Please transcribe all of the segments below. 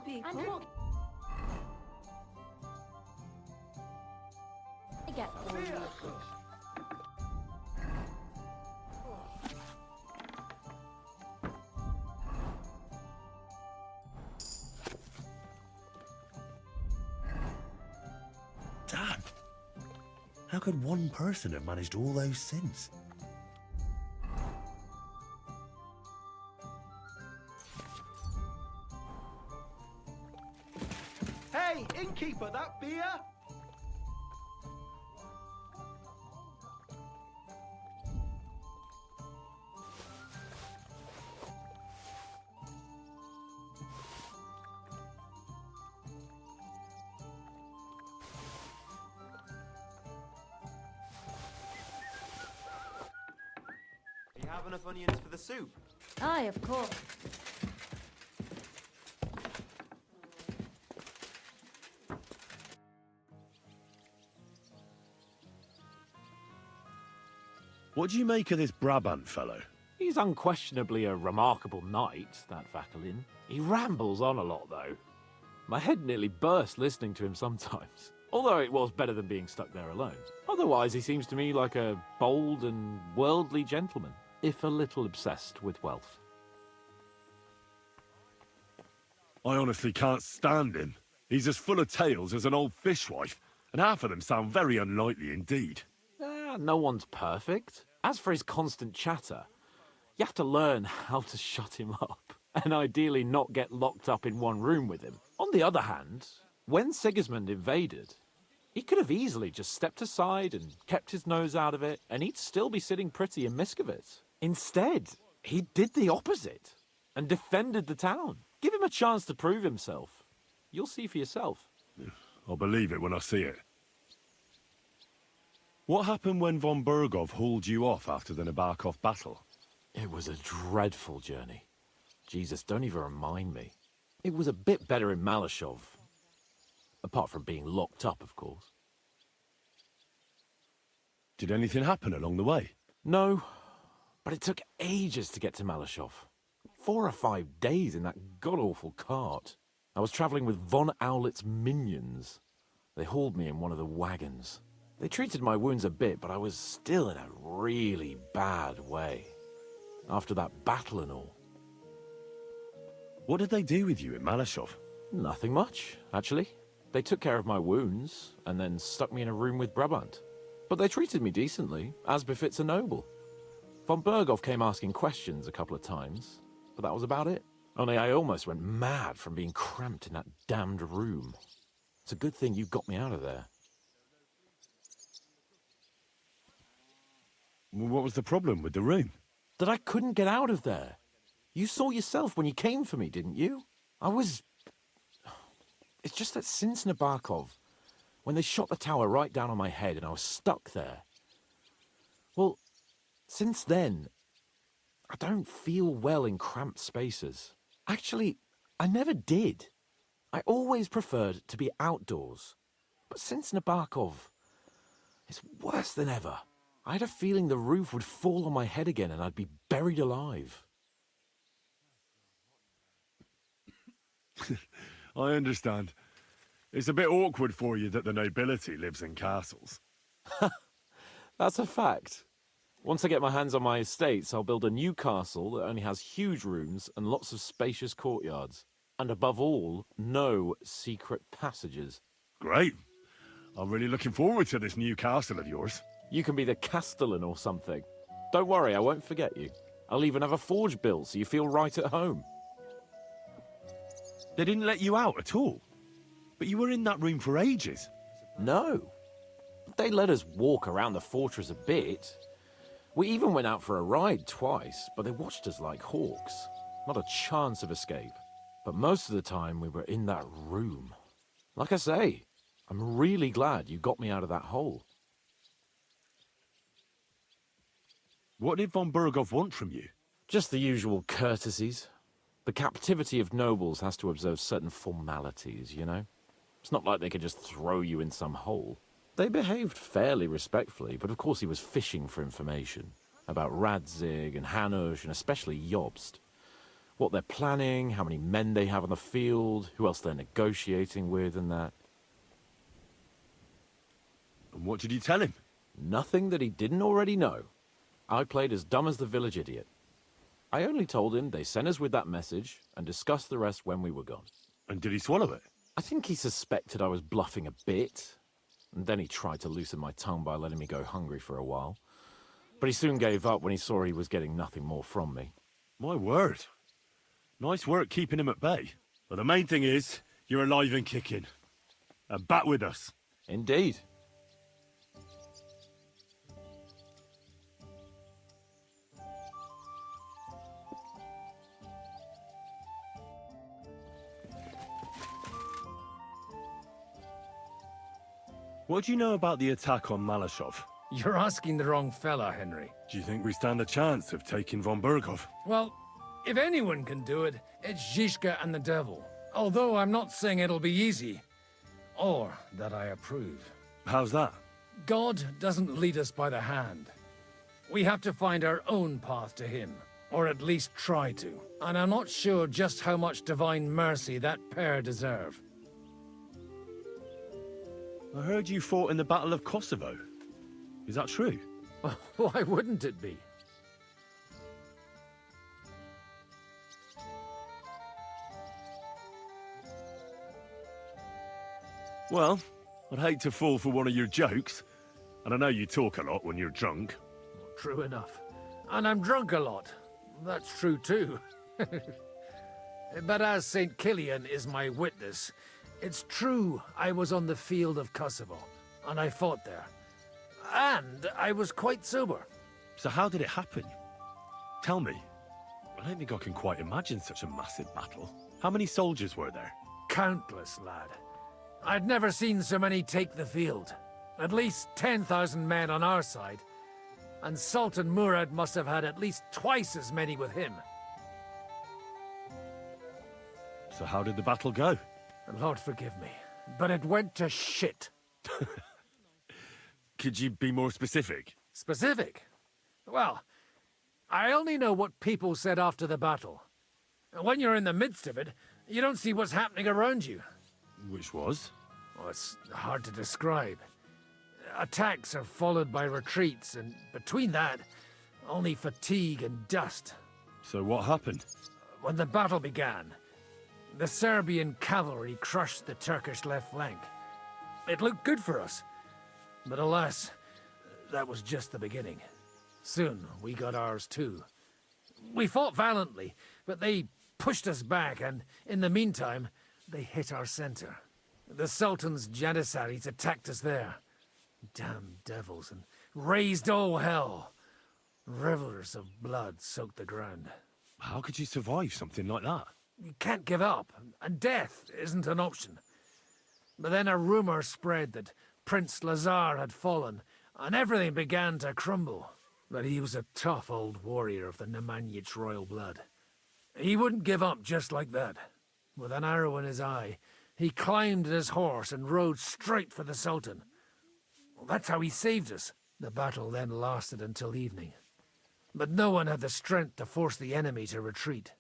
people. I get Damn! How could one person have managed all those sins? Hey, innkeeper, that beer? You have enough onions for the soup? Aye, of course. What do you make of this Brabant fellow? He's unquestionably a remarkable knight, that Vacalin. He rambles on a lot, though. My head nearly burst listening to him sometimes. Although it was better than being stuck there alone. Otherwise, he seems to me like a bold and worldly gentleman, if a little obsessed with wealth. I honestly can't stand him. He's as full of tales as an old fishwife, and half of them sound very unlikely indeed. No one's perfect. As for his constant chatter, you have to learn how to shut him up, and ideally not get locked up in one room with him. On the other hand, when Sigismund invaded, he could have easily just stepped aside and kept his nose out of it, and he'd still be sitting pretty in Miskovitz. Instead, he did the opposite and defended the town. Give him a chance to prove himself. You'll see for yourself. I'll believe it when I see it. What happened when von Bergov hauled you off after the Nabokov battle? It was a dreadful journey. Jesus, don't even remind me. It was a bit better in Malashov. Apart from being locked up, of course. Did anything happen along the way? No, but it took ages to get to Malashov. 4 or 5 days in that god-awful cart. I was travelling with von Owlett's minions. They hauled me in one of the wagons. They treated my wounds a bit, but I was still in a really bad way. After that battle and all. What did they do with you in Malashov? Nothing much, actually. They took care of my wounds, and then stuck me in a room with Brabant. But they treated me decently, as befits a noble. Von Bergov came asking questions a couple of times, but that was about it. Only I almost went mad from being cramped in that damned room. It's a good thing you got me out of there. What was the problem with the room? That I couldn't get out of there. You saw yourself when you came for me, didn't you? It's just that since Nabokov, when they shot the tower right down on my head and I was stuck there. Well, since then, I don't feel well in cramped spaces. Actually, I never did. I always preferred to be outdoors. But since Nabokov, it's worse than ever. I had a feeling the roof would fall on my head again and I'd be buried alive. I understand. It's a bit awkward for you that the nobility lives in castles. That's a fact. Once I get my hands on my estates, I'll build a new castle that only has huge rooms and lots of spacious courtyards. And above all, no secret passages. Great. I'm really looking forward to this new castle of yours. You can be the castellan or something. Don't worry, I won't forget you. I'll even have a forge built so you feel right at home. They didn't let you out at all. But you were in that room for ages. No. They let us walk around the fortress a bit. We even went out for a ride twice, but they watched us like hawks. Not a chance of escape. But most of the time we were in that room. Like I say, I'm really glad you got me out of that hole. What did von Bergov want from you? Just the usual courtesies. The captivity of nobles has to observe certain formalities, you know? It's not like they could just throw you in some hole. They behaved fairly respectfully, but of course he was fishing for information about Radzig and Hanush and especially Jobst. What they're planning, how many men they have on the field, who else they're negotiating with and that. And what did you tell him? Nothing that he didn't already know. I played as dumb as the village idiot. I only told him they sent us with that message and discussed the rest when we were gone. And did he swallow it? I think he suspected I was bluffing a bit, and then he tried to loosen my tongue by letting me go hungry for a while. But he soon gave up when he saw he was getting nothing more from me. My word. Nice work keeping him at bay. But the main thing is, you're alive and kicking. And back with us. Indeed. What do you know about the attack on Malashov? You're asking the wrong fella, Henry. Do you think we stand a chance of taking von Berghoff? Well, if anyone can do it, it's Zizka and the devil. Although I'm not saying it'll be easy. Or that I approve. How's that? God doesn't lead us by the hand. We have to find our own path to him. Or at least try to. And I'm not sure just how much divine mercy that pair deserve. I heard you fought in the Battle of Kosovo. Is that true? Why wouldn't it be? Well, I'd hate to fall for one of your jokes. And I know you talk a lot when you're drunk. True enough. And I'm drunk a lot. That's true too. But as St. Killian is my witness, it's true I was on the field of Kosovo, and I fought there. And I was quite sober. So how did it happen? Tell me. I don't think I can quite imagine such a massive battle. How many soldiers were there? Countless, lad. I'd never seen so many take the field. At least 10,000 men on our side. And Sultan Murad must have had at least twice as many with him. So how did the battle go? Lord forgive me, but it went to shit. Could you be more specific? Specific? Well, I only know what people said after the battle. When you're in the midst of it, you don't see what's happening around you. Which was? Oh, it's hard to describe. Attacks are followed by retreats, and between that, only fatigue and dust. So what happened? When the battle began, the Serbian cavalry crushed the Turkish left flank. It looked good for us. But alas, that was just the beginning. Soon, we got ours too. We fought valiantly, but they pushed us back, and in the meantime, they hit our center. The Sultan's Janissaries attacked us there. Damn devils, and raised all hell. Rivers of blood soaked the ground. How could you survive something like that? You can't give up, and death isn't an option. But then a rumor spread that Prince Lazar had fallen, and everything began to crumble. But he was a tough old warrior of the Nemanjic royal blood. He wouldn't give up just like that. With an arrow in his eye, he climbed his horse and rode straight for the Sultan. Well, that's how he saved us. The battle then lasted until evening. But no one had the strength to force the enemy to retreat.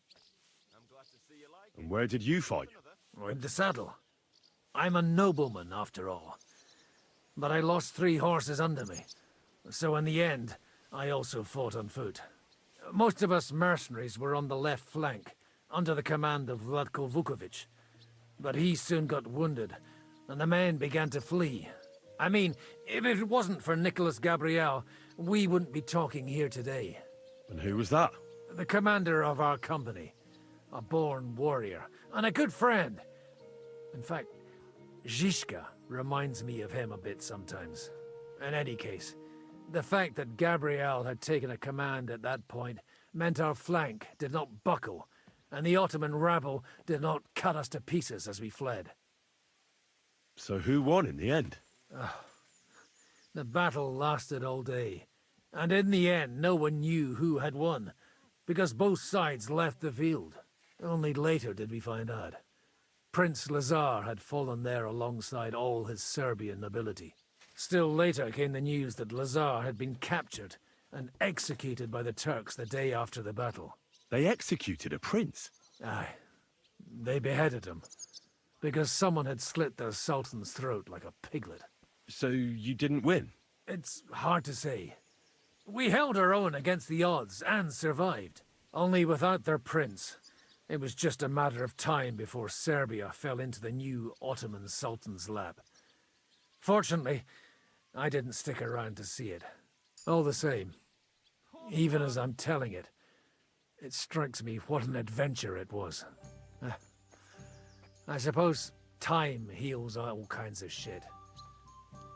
And where did you fight? In the saddle. I'm a nobleman, after all. But I lost 3 horses under me. So in the end, I also fought on foot. Most of us mercenaries were on the left flank, under the command of Vlatko Vukovic. But he soon got wounded, and the men began to flee. I mean, if it wasn't for Nicholas Gabriel, we wouldn't be talking here today. And who was that? The commander of our company. A born warrior, and a good friend. In fact, Zizka reminds me of him a bit sometimes. In any case, the fact that Gabriel had taken a command at that point meant our flank did not buckle, and the Ottoman rabble did not cut us to pieces as we fled. So who won in the end? The battle lasted all day, and in the end no one knew who had won, because both sides left the field. Only later did we find out. Prince Lazar had fallen there alongside all his Serbian nobility. Still later came the news that Lazar had been captured and executed by the Turks the day after the battle. They executed a prince? Aye. They beheaded him. Because someone had slit the Sultan's throat like a piglet. So you didn't win? It's hard to say. We held our own against the odds and survived. Only without their prince. It was just a matter of time before Serbia fell into the new Ottoman Sultan's lap. Fortunately, I didn't stick around to see it. All the same, even as I'm telling it, it strikes me what an adventure it was. I suppose time heals all kinds of shit.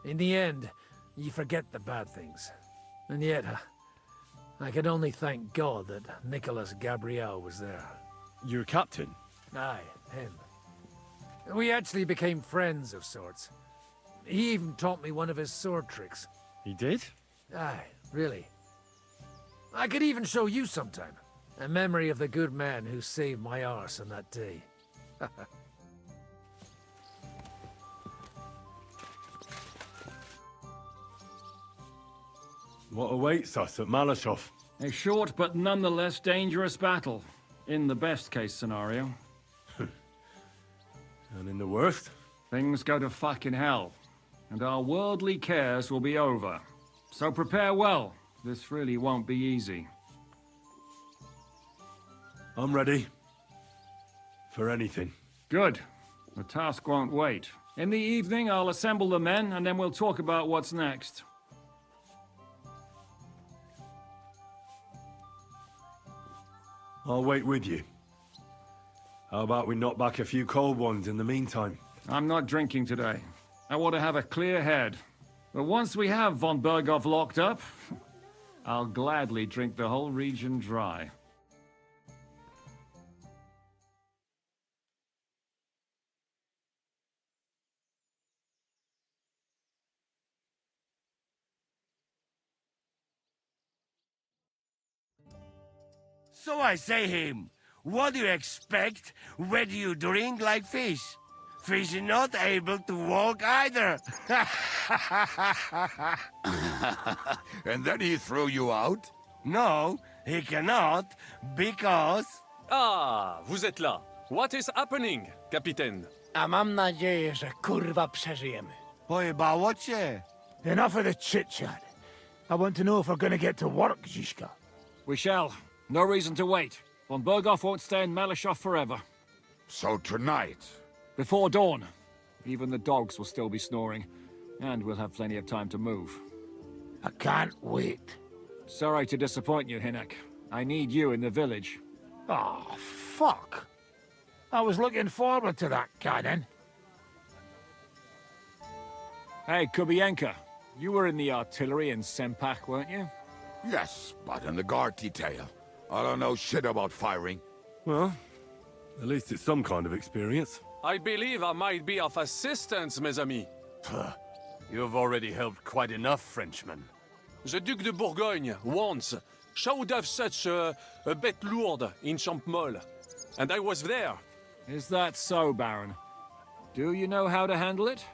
In the end, you forget the bad things. And yet, I can only thank God that Nicholas Gabriel was there. You're a captain? Aye, him. We actually became friends of sorts. He even taught me one of his sword tricks. He did? Aye, really. I could even show you sometime. A memory of the good man who saved my arse on that day. What awaits us at Malashov? A short but nonetheless dangerous battle, in the best case scenario. And in the worst? Things go to fucking hell, and our worldly cares will be over. So prepare well, this really won't be easy. I'm ready. For anything. Good. The task won't wait. In the evening, I'll assemble the men, and then we'll talk about what's next. I'll wait with you. How about we knock back a few cold ones in the meantime? I'm not drinking today. I want to have a clear head. But once we have von Berghoff locked up, I'll gladly drink the whole region dry. So I say him, what do you expect when you drink like fish? Fish is not able to walk either. And then he threw you out? No, he cannot, because... Ah, vous êtes là. What is happening, Capitaine? A mam nadzieję, że kurwa przeżyjemy. Pojebało cię. Enough of the chit-chat. I want to know if we're gonna get to work, Zizka. We shall. No reason to wait. Von Berghoff won't stay in Malashov forever. So tonight? Before dawn. Even the dogs will still be snoring. And we'll have plenty of time to move. I can't wait. Sorry to disappoint you, Hinek. I need you in the village. Oh, fuck. I was looking forward to that, Cannon. Hey, Kubienka. You were in the artillery in Sempak, weren't you? Yes, but in the guard detail. I don't know shit about firing. Well, at least it's some kind of experience. I believe I might be of assistance, mes amis. You've already helped quite enough, Frenchman. The Duc de Bourgogne, once, showed off such a bête lourde in Champmol. And I was there. Is that so, Baron? Do you know how to handle it?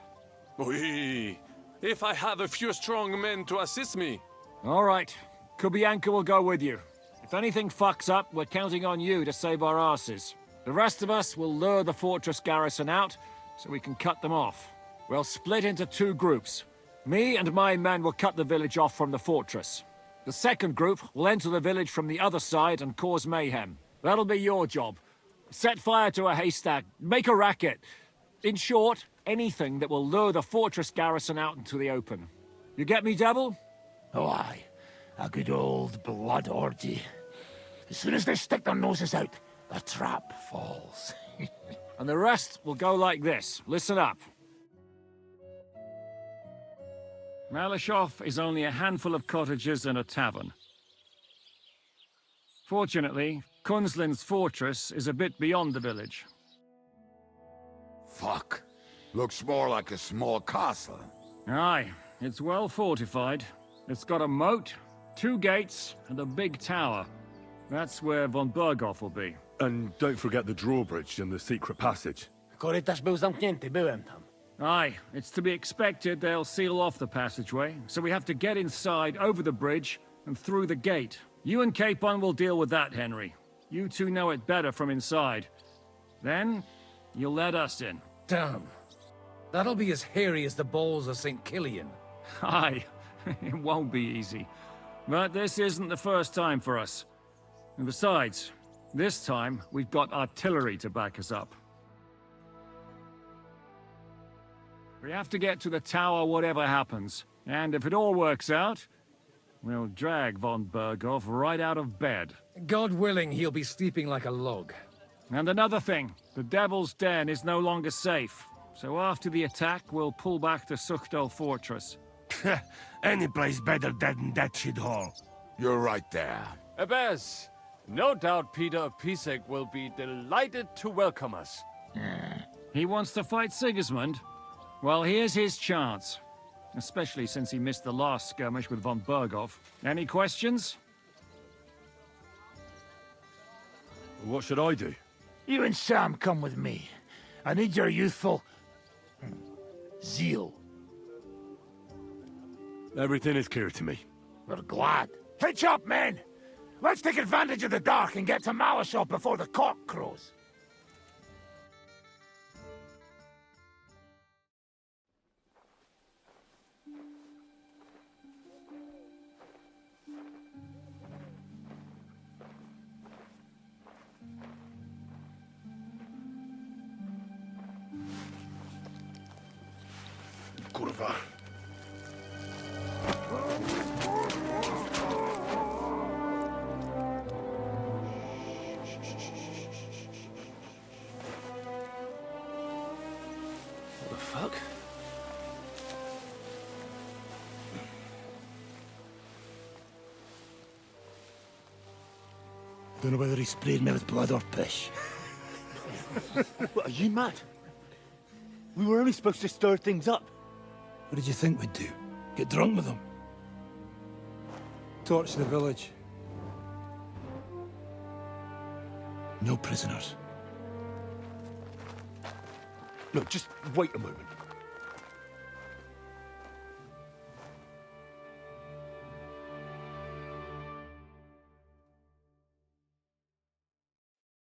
Oui. If I have a few strong men to assist me. All right. Kubianka will go with you. If anything fucks up, we're counting on you to save our asses. The rest of us will lure the fortress garrison out, so we can cut them off. We'll split into two groups. Me and my men will cut the village off from the fortress. The second group will enter the village from the other side and cause mayhem. That'll be your job. Set fire to a haystack, make a racket. In short, anything that will lure the fortress garrison out into the open. You get me, Devil? Oh, aye. A good old blood orgy. As soon as they stick their noses out, the trap falls. And the rest will go like this. Listen up. Malashov is only a handful of cottages and a tavern. Fortunately, Kunzlin's fortress is a bit beyond the village. Fuck. Looks more like a small castle. Aye, it's well fortified. It's got a moat, 2 gates, and a big tower. That's where von Berghoff will be. And don't forget the drawbridge and the secret passage. Korytarz był zamknięty, byłem tam. Aye, it's to be expected they'll seal off the passageway, so we have to get inside, over the bridge, and through the gate. You and Capon will deal with that, Henry. You two know it better from inside. Then, you'll let us in. Damn. That'll be as hairy as the balls of St. Killian. Aye, it won't be easy. But this isn't the first time for us. And besides, this time we've got artillery to back us up. We have to get to the tower whatever happens. And if it all works out, we'll drag von Berghoff right out of bed. God willing, he'll be sleeping like a log. And another thing, the Devil's Den is no longer safe. So after the attack, we'll pull back to Suchtel Fortress. Any place better than that shithole. You're right there. Abbas, no doubt Peter Pisek will be delighted to welcome us. He wants to fight Sigismund? Well, here's his chance. Especially since he missed the last skirmish with von Berghoff. Any questions? What should I do? You and Sam come with me. I need your youthful... zeal. Everything is clear to me. We're glad. Hitch up, men! Let's take advantage of the dark and get to Malashov before the cock crows. Kurwa. What the fuck? Don't know whether he sprayed me with blood or piss. What, are you mad? We were only supposed to stir things up. What did you think we'd do? Get drunk with them? Torch the village. No prisoners. Look, just wait a moment.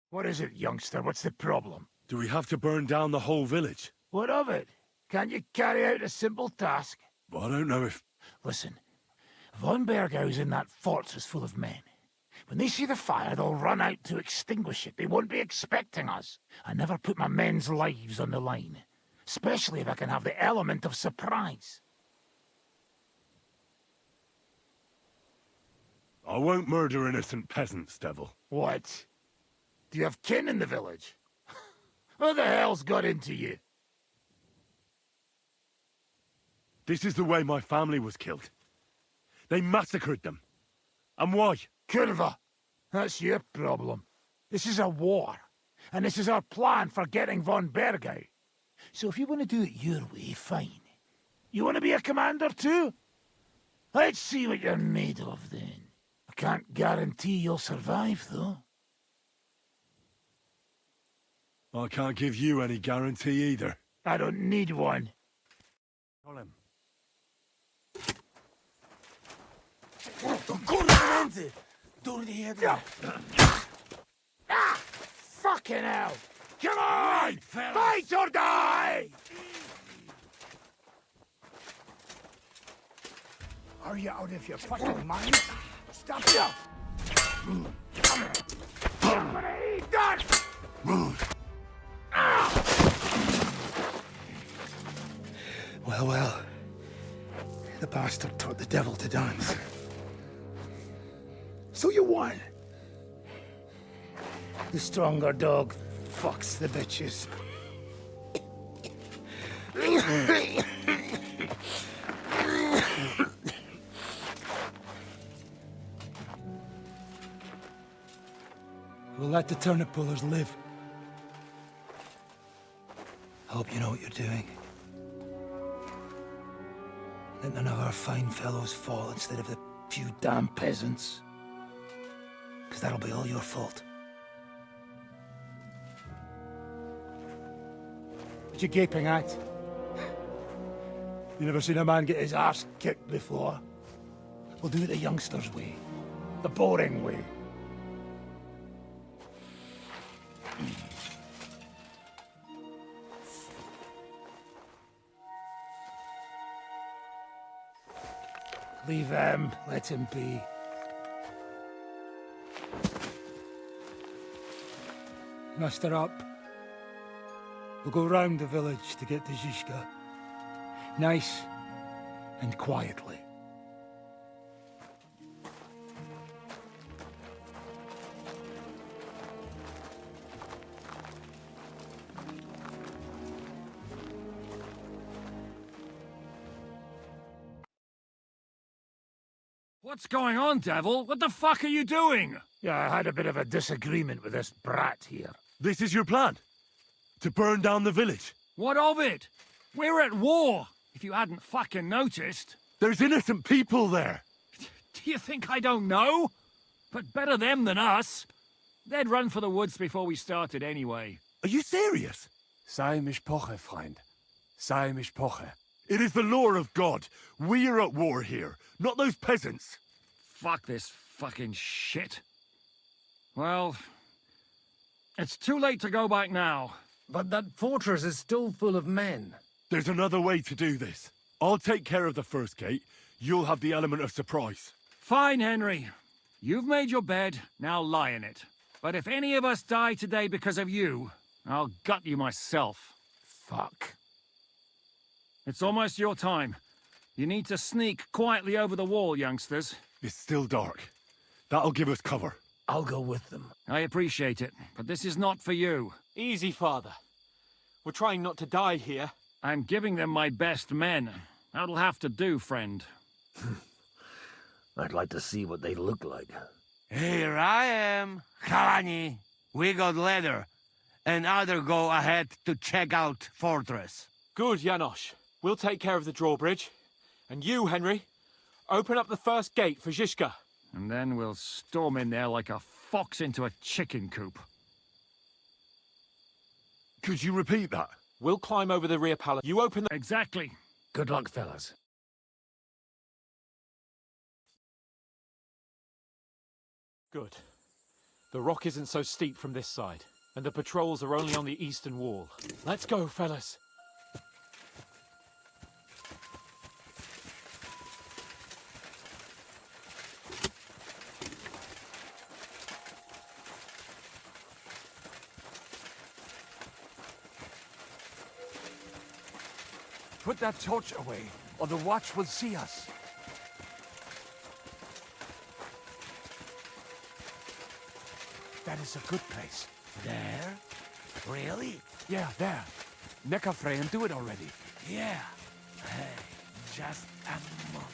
What is it, youngster? What's the problem? Do we have to burn down the whole village? What of it? Can't you carry out a simple task? Well, I don't know if... Listen, von Bergau's in that fortress full of men. When they see the fire, they'll run out to extinguish it. They won't be expecting us. I never put my men's lives on the line. Especially if I can have the element of surprise. I won't murder innocent peasants, Devil. What? Do you have kin in the village? What the hell's got into you? This is the way my family was killed. They massacred them. And why? Kurva, that's your problem. This is a war. And this is our plan for getting von Bergau. So if you want to do it your way, fine. You want to be a commander too? Let's see what you're made of then. I can't guarantee you'll survive, though. I can't give you any guarantee either. I don't need one. Colin. Ah! Fucking hell! Come on! Fight or die! Are you out of your fucking mind? Stop you! I'm gonna eat that! Well, well. The bastard taught the devil to dance. So you won. The stronger dog fucks the bitches. We'll let the turnip pullers live. I hope you know what you're doing. Let none of our fine fellows fall instead of the few damn peasants. Because that'll be all your fault. What you gaping at? You never seen a man get his arse kicked before? We'll do it the youngsters' way. The boring way. Leave him. Let him be. Muster up. We'll go round the village to get to Zizka. Nice and quietly. What's going on, Devil? What the fuck are you doing? Yeah, I had a bit of a disagreement with this brat here. This is your plan? To burn down the village? What of it? We're at war, if you hadn't fucking noticed. There's innocent people there. Do you think I don't know? But better them than us. They'd run for the woods before we started anyway. Are you serious? Sei Mishpoche, Freund. Sei Mishpoche. It is the law of God. We are at war here, not those peasants. Fuck this fucking shit. Well, it's too late to go back now. But that fortress is still full of men. There's another way to do this. I'll take care of the first gate. You'll have the element of surprise. Fine, Henry. You've made your bed, now lie in it. But if any of us die today because of you, I'll gut you myself. Fuck. It's almost your time. You need to sneak quietly over the wall, youngsters. It's still dark. That'll give us cover. I'll go with them. I appreciate it, but this is not for you. Easy, Father. We're trying not to die here. I'm giving them my best men. That'll have to do, friend. I'd like to see what they look like. Here I am, Kalani. We got leather, and other go ahead to check out fortress. Good, Janosch. We'll take care of the drawbridge. And you, Henry, open up the first gate for Zizka. And then we'll storm in there like a fox into a chicken coop. Could you repeat that? We'll climb over the rear palace. You open the... Exactly. Good luck, fellas. Good. The rock isn't so steep from this side, and the patrols are only on the eastern wall. Let's go, fellas. Put that torch away, or the watch will see us. That is a good place. There? Really? Yeah, there. Neckarfrey and do it already. Yeah. Hey, just a moment.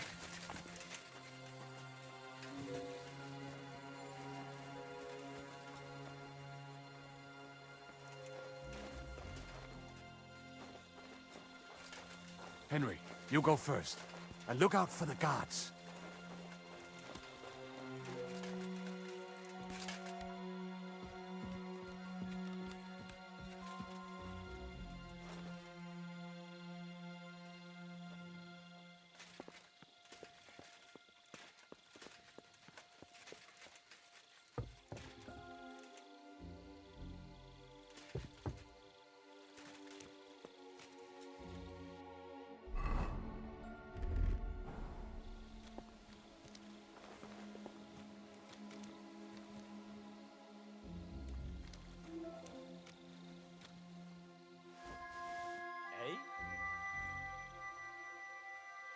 Henry, you go first. And look out for the guards.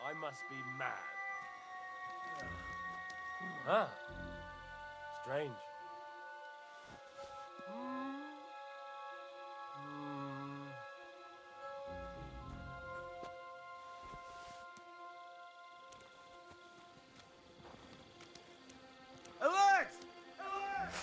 I must be mad. Huh. Strange. Alert! Alert!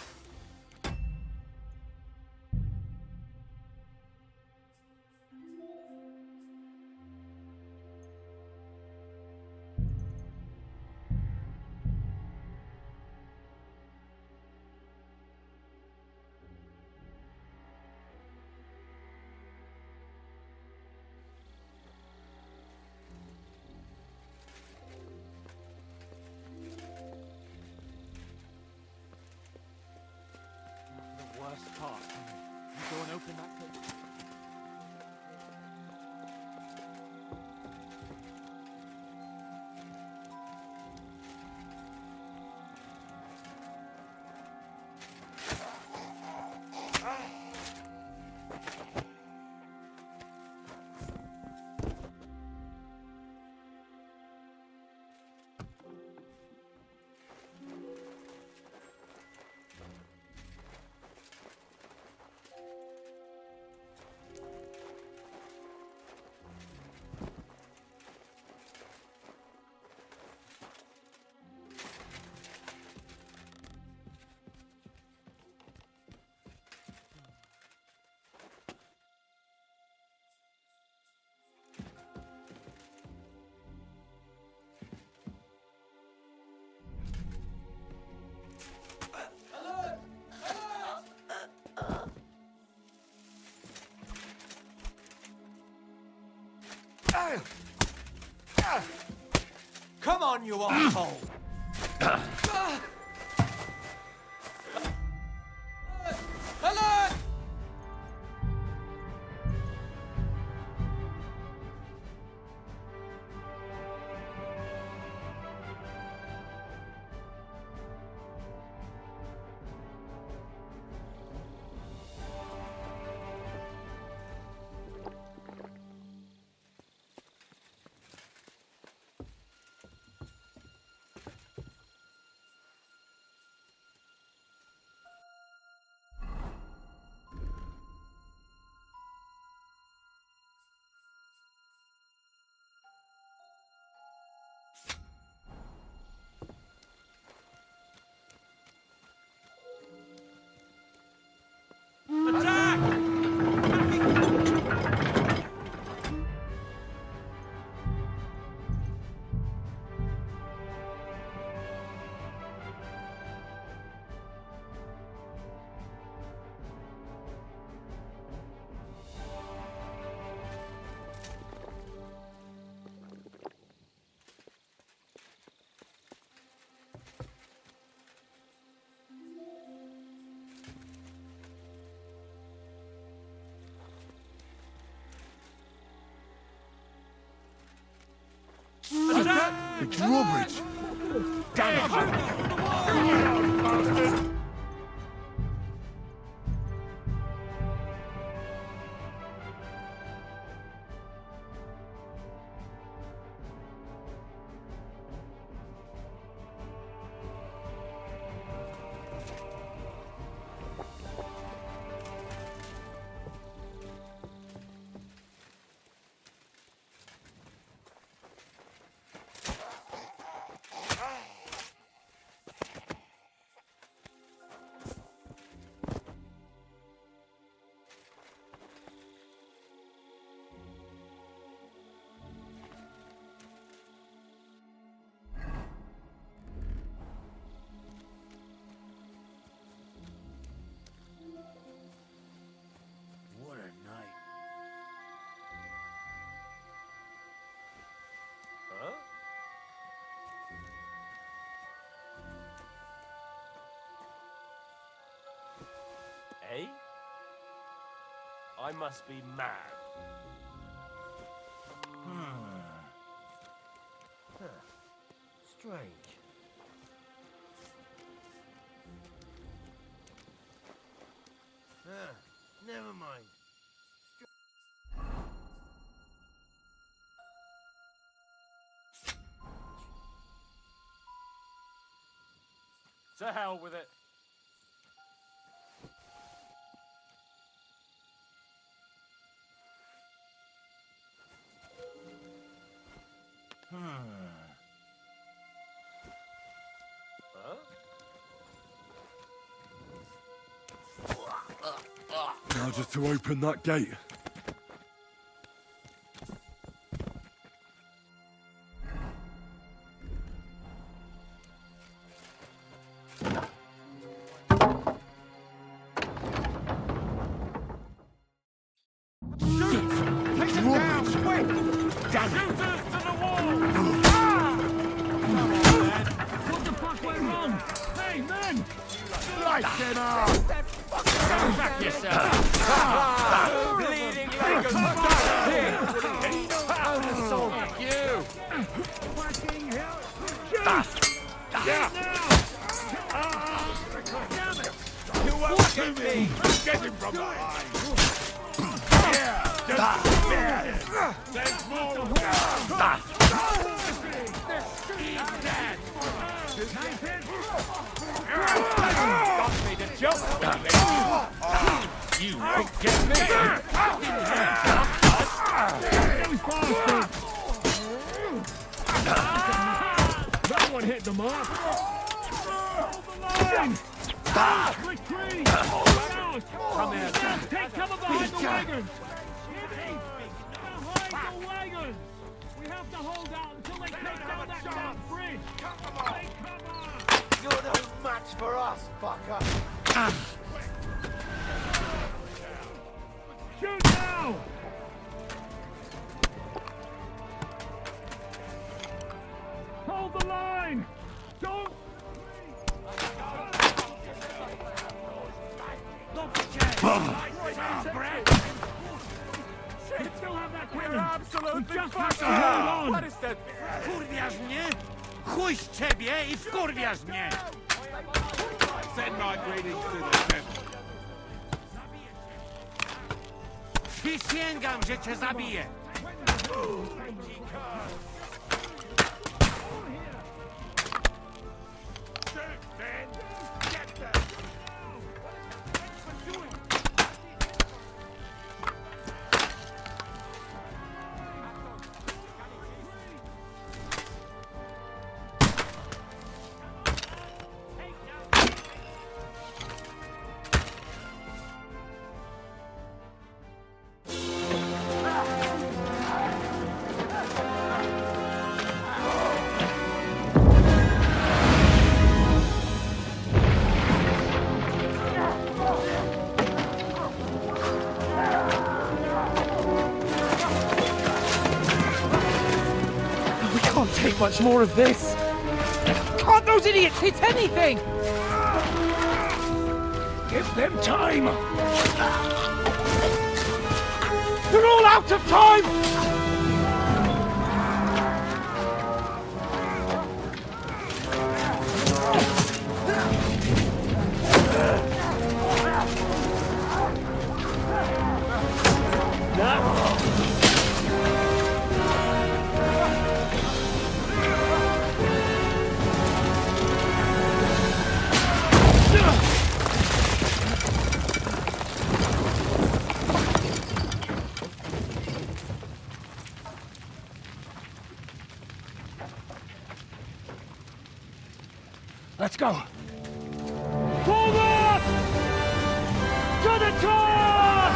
Worst part. You go and open that gate. Come on, you asshole! Hello! The drawbridge! Damn it! Eh? I must be mad. Strange. Never mind. To hell with it. Now just to open that gate. We're absolutely fucked up! What is that? Wkurwiasz mnie? Chuj z ciebie i wkurwiasz mnie! Send my greetings to the temple. Przysięgam, że cię zabiję! Take much more of this. Can't those idiots hit anything? Give them time! They're all out of time! Let's go! Forward! To the top!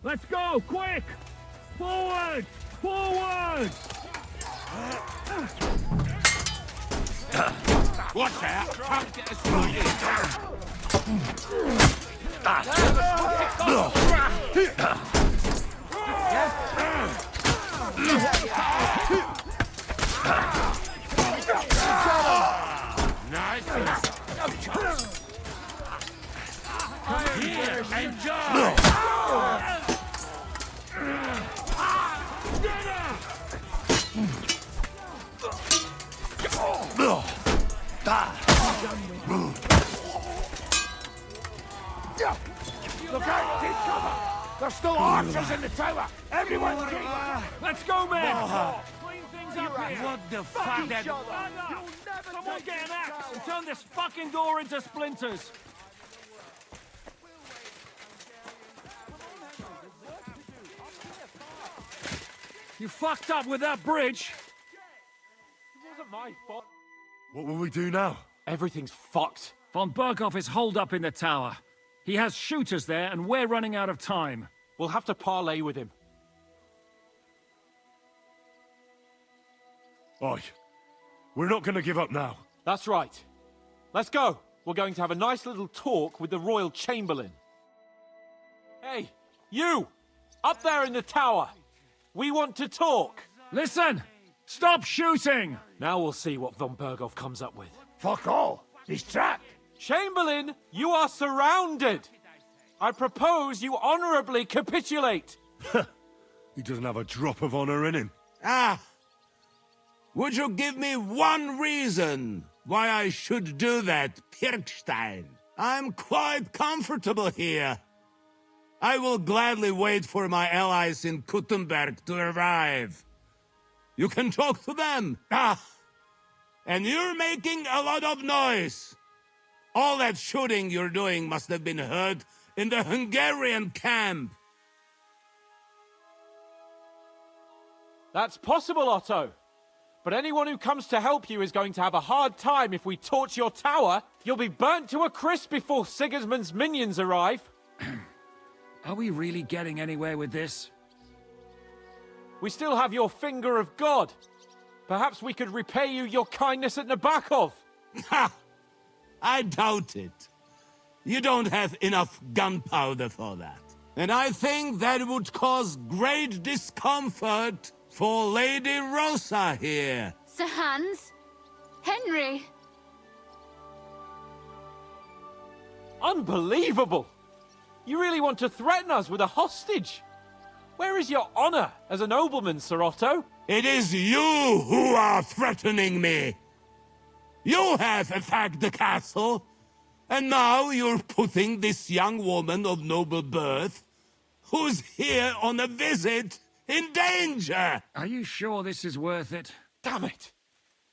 Let's go, quick! Forward! Forward! Watch out! Try to get us through Nice. Here, enjoy! Look out! Take cover! There's still archers in the tower! Everyone keep... Let's go, men! Clean things up here! What the fuck? That... Someone get an axe and turn this fucking door into splinters! You fucked up with that bridge! It wasn't my fault. What will we do now? Everything's fucked. Von Berghoff is holed up in the tower. He has shooters there, and we're running out of time. We'll have to parley with him. Oi. We're not gonna give up now. That's right. Let's go. We're going to have a nice little talk with the Royal Chamberlain. Hey, you! Up there in the tower! We want to talk! Listen! Stop shooting! Now we'll see what Von Berghoff comes up with. Fuck all! He's trapped! Chamberlain, you are surrounded! I propose you honorably capitulate! He doesn't have a drop of honor in him. Ah! Would you give me one reason why I should do that, Pirkstein? I'm quite comfortable here. I will gladly wait for my allies in Kuttenberg to arrive. You can talk to them. Ah! And you're making a lot of noise. All that shooting you're doing must have been heard in the Hungarian camp. That's possible, Otto. But anyone who comes to help you is going to have a hard time if we torch your tower. You'll be burnt to a crisp before Sigismund's minions arrive. Are we really getting anywhere with this? We still have your finger of God. Perhaps we could repay you your kindness at Nabokov. Ha! I doubt it. You don't have enough gunpowder for that. And I think that would cause great discomfort for Lady Rosa here. Sir Hans? Henry? Unbelievable! You really want to threaten us with a hostage? Where is your honor as a nobleman, Sir Otto? It is you who are threatening me. You have attacked the castle, and now you're putting this young woman of noble birth, who's here on a visit, in danger! Are you sure this is worth it? Damn it!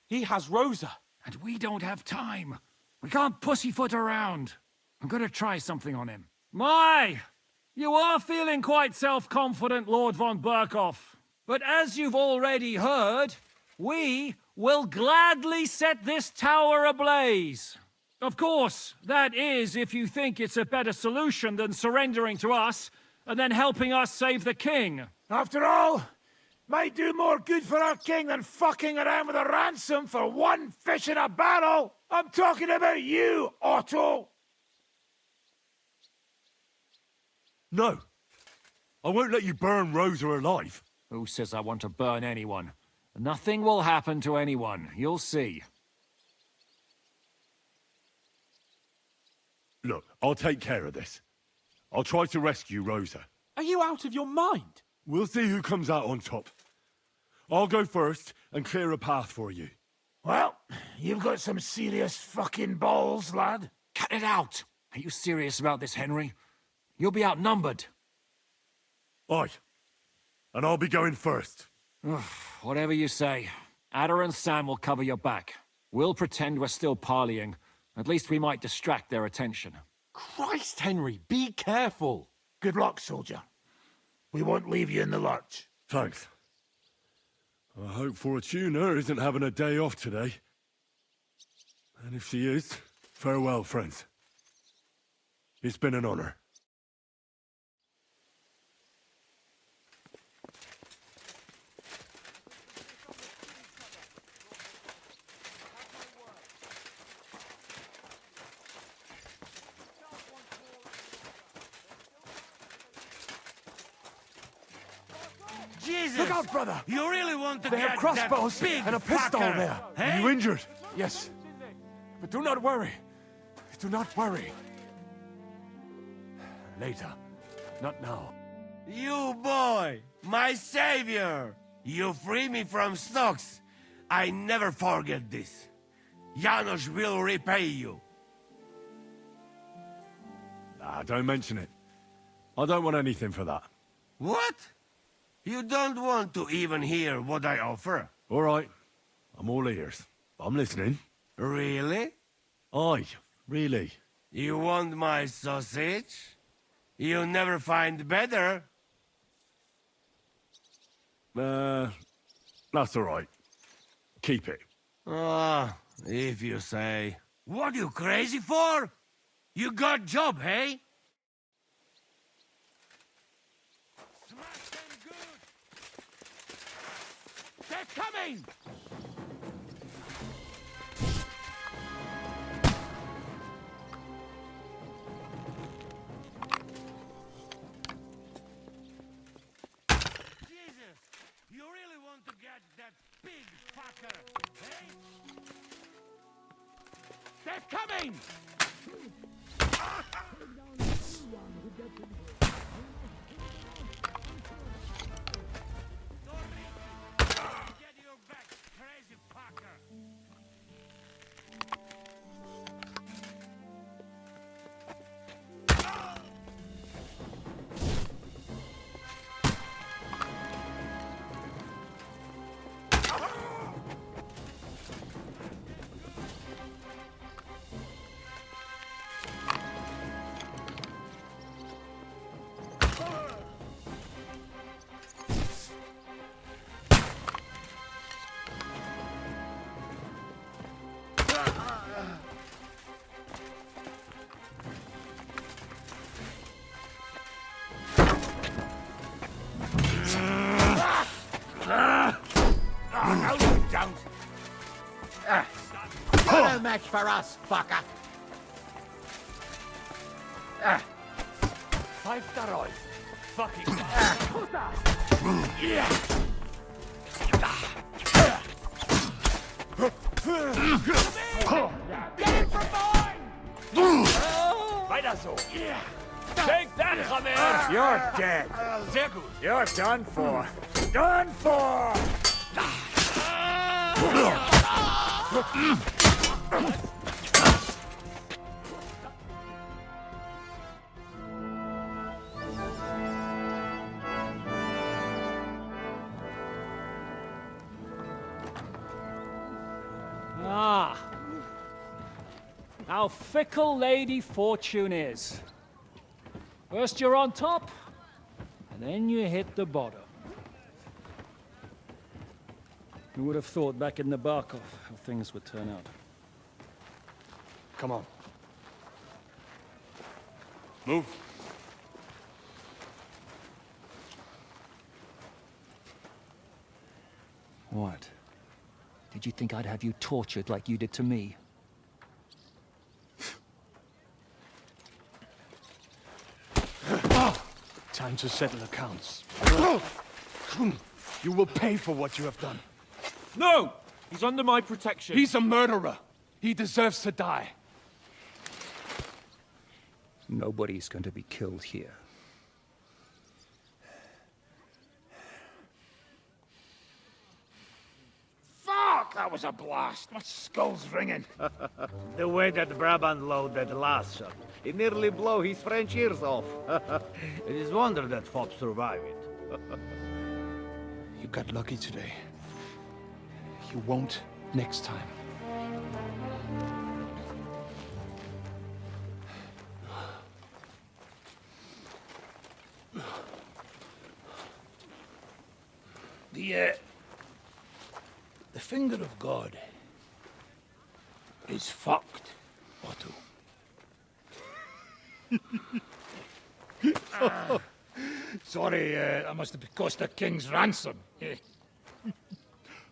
He has Rosa. And we don't have time. We can't pussyfoot around. I'm gonna try something on him. My! You are feeling quite self-confident, Lord von Berkhoff. But as you've already heard, we will gladly set this tower ablaze. Of course, that is if you think it's a better solution than surrendering to us and then helping us save the king. After all, might do more good for our king than fucking around with a ransom for one fish in a barrel. I'm talking about you, Otto. No. I won't let you burn Rosa alive. Who says I want to burn anyone? Nothing will happen to anyone. You'll see. Look, I'll take care of this. I'll try to rescue Rosa. Are you out of your mind? We'll see who comes out on top. I'll go first and clear a path for you. Well, you've got some serious fucking balls, lad. Cut it out! Are you serious about this, Henry? You'll be outnumbered. Aye. And I'll be going first. Whatever you say. Ada and Sam will cover your back. We'll pretend we're still parleying. At least we might distract their attention. Christ, Henry, be careful. Good luck, soldier. We won't leave you in the lurch. Thanks. I hope Fortuna isn't having a day off today. And if she is, farewell, friends. It's been an honor. Jesus! Look out, brother! You really want to They get have crossbows that big and a pistol fucker, there. eh? Are you injured? Yes. But do not worry. Do not worry. Later. Not now. You boy! My savior! You free me from stocks. I never forget this. Janos will repay you. Ah, don't mention it. I don't want anything for that. What? You don't want to even hear what I offer? All right. I'm all ears. I'm listening. Really? Aye, really. You want my sausage? You'll never find better. That's all right. Keep it. Ah, if you say. What you crazy for? You got job, hey? Smash them good! They're coming! Jesus! You really want to get that big fucker, hey? They're coming! Get your back, crazy fucker! No, you don't. No match for us, fucker. 5 arrive. fucking... Yeah. Get him from behind! Weiter so. Yeah. Take that, Javier! You're dead. Sehr gut. You're done for. Done for! Ah. How fickle Lady Fortune is. First you're on top, and then you hit the bottom. Who would have thought back in the Barkov how things would turn out? Come on. Move. What? Did you think I'd have you tortured like you did to me? Time to settle accounts. You will pay for what you have done. No! He's under my protection. He's a murderer. He deserves to die. Nobody's going to be killed here. Fuck! That was a blast. My skull's ringing. The way that Brabant loaded last shot, it nearly blow his French ears off. It is wonder that Fops survived it. You got lucky today. You won't next time. The finger of God is fucked, Otto. Sorry, that must have cost a king's ransom.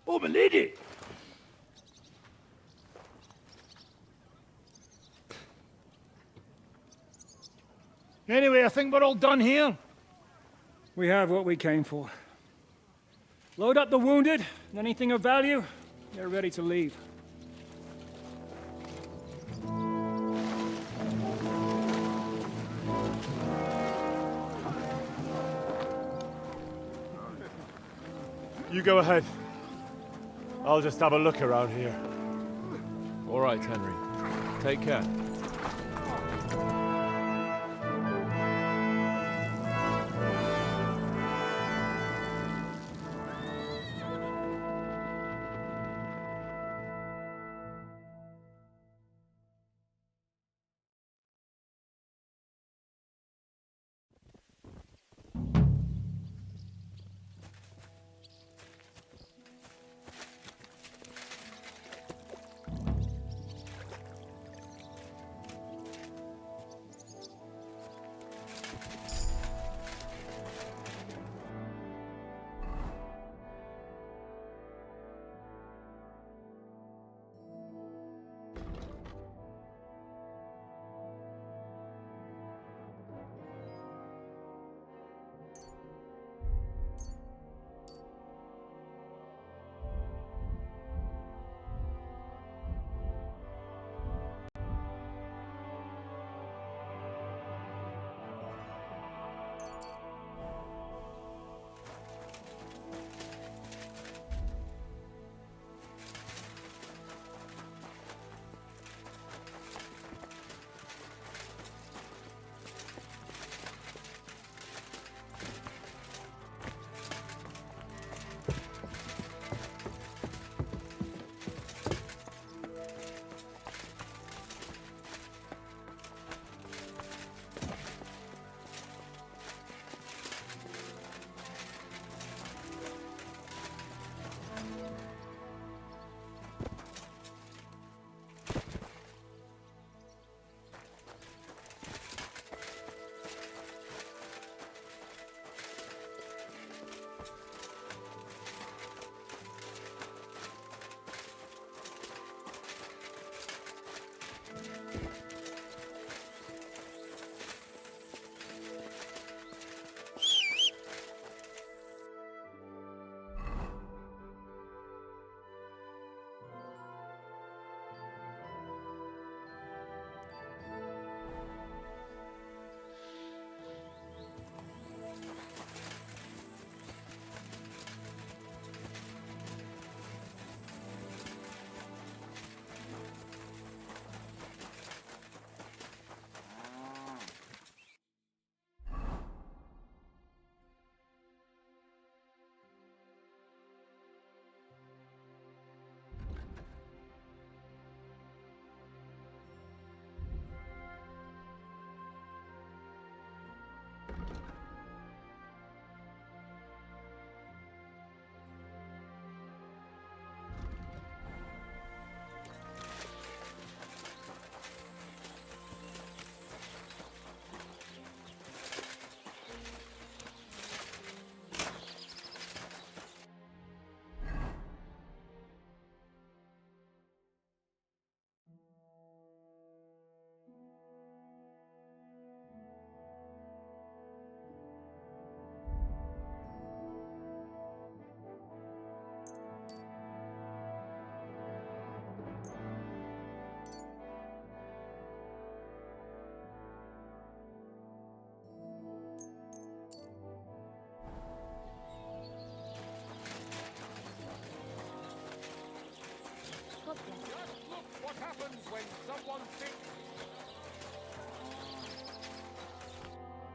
Oh, my lady! Anyway, I think we're all done here. We have what we came for. Load up the wounded, and anything of value, they're ready to leave. You go ahead. I'll just have a look around here. All right, Henry. Take care.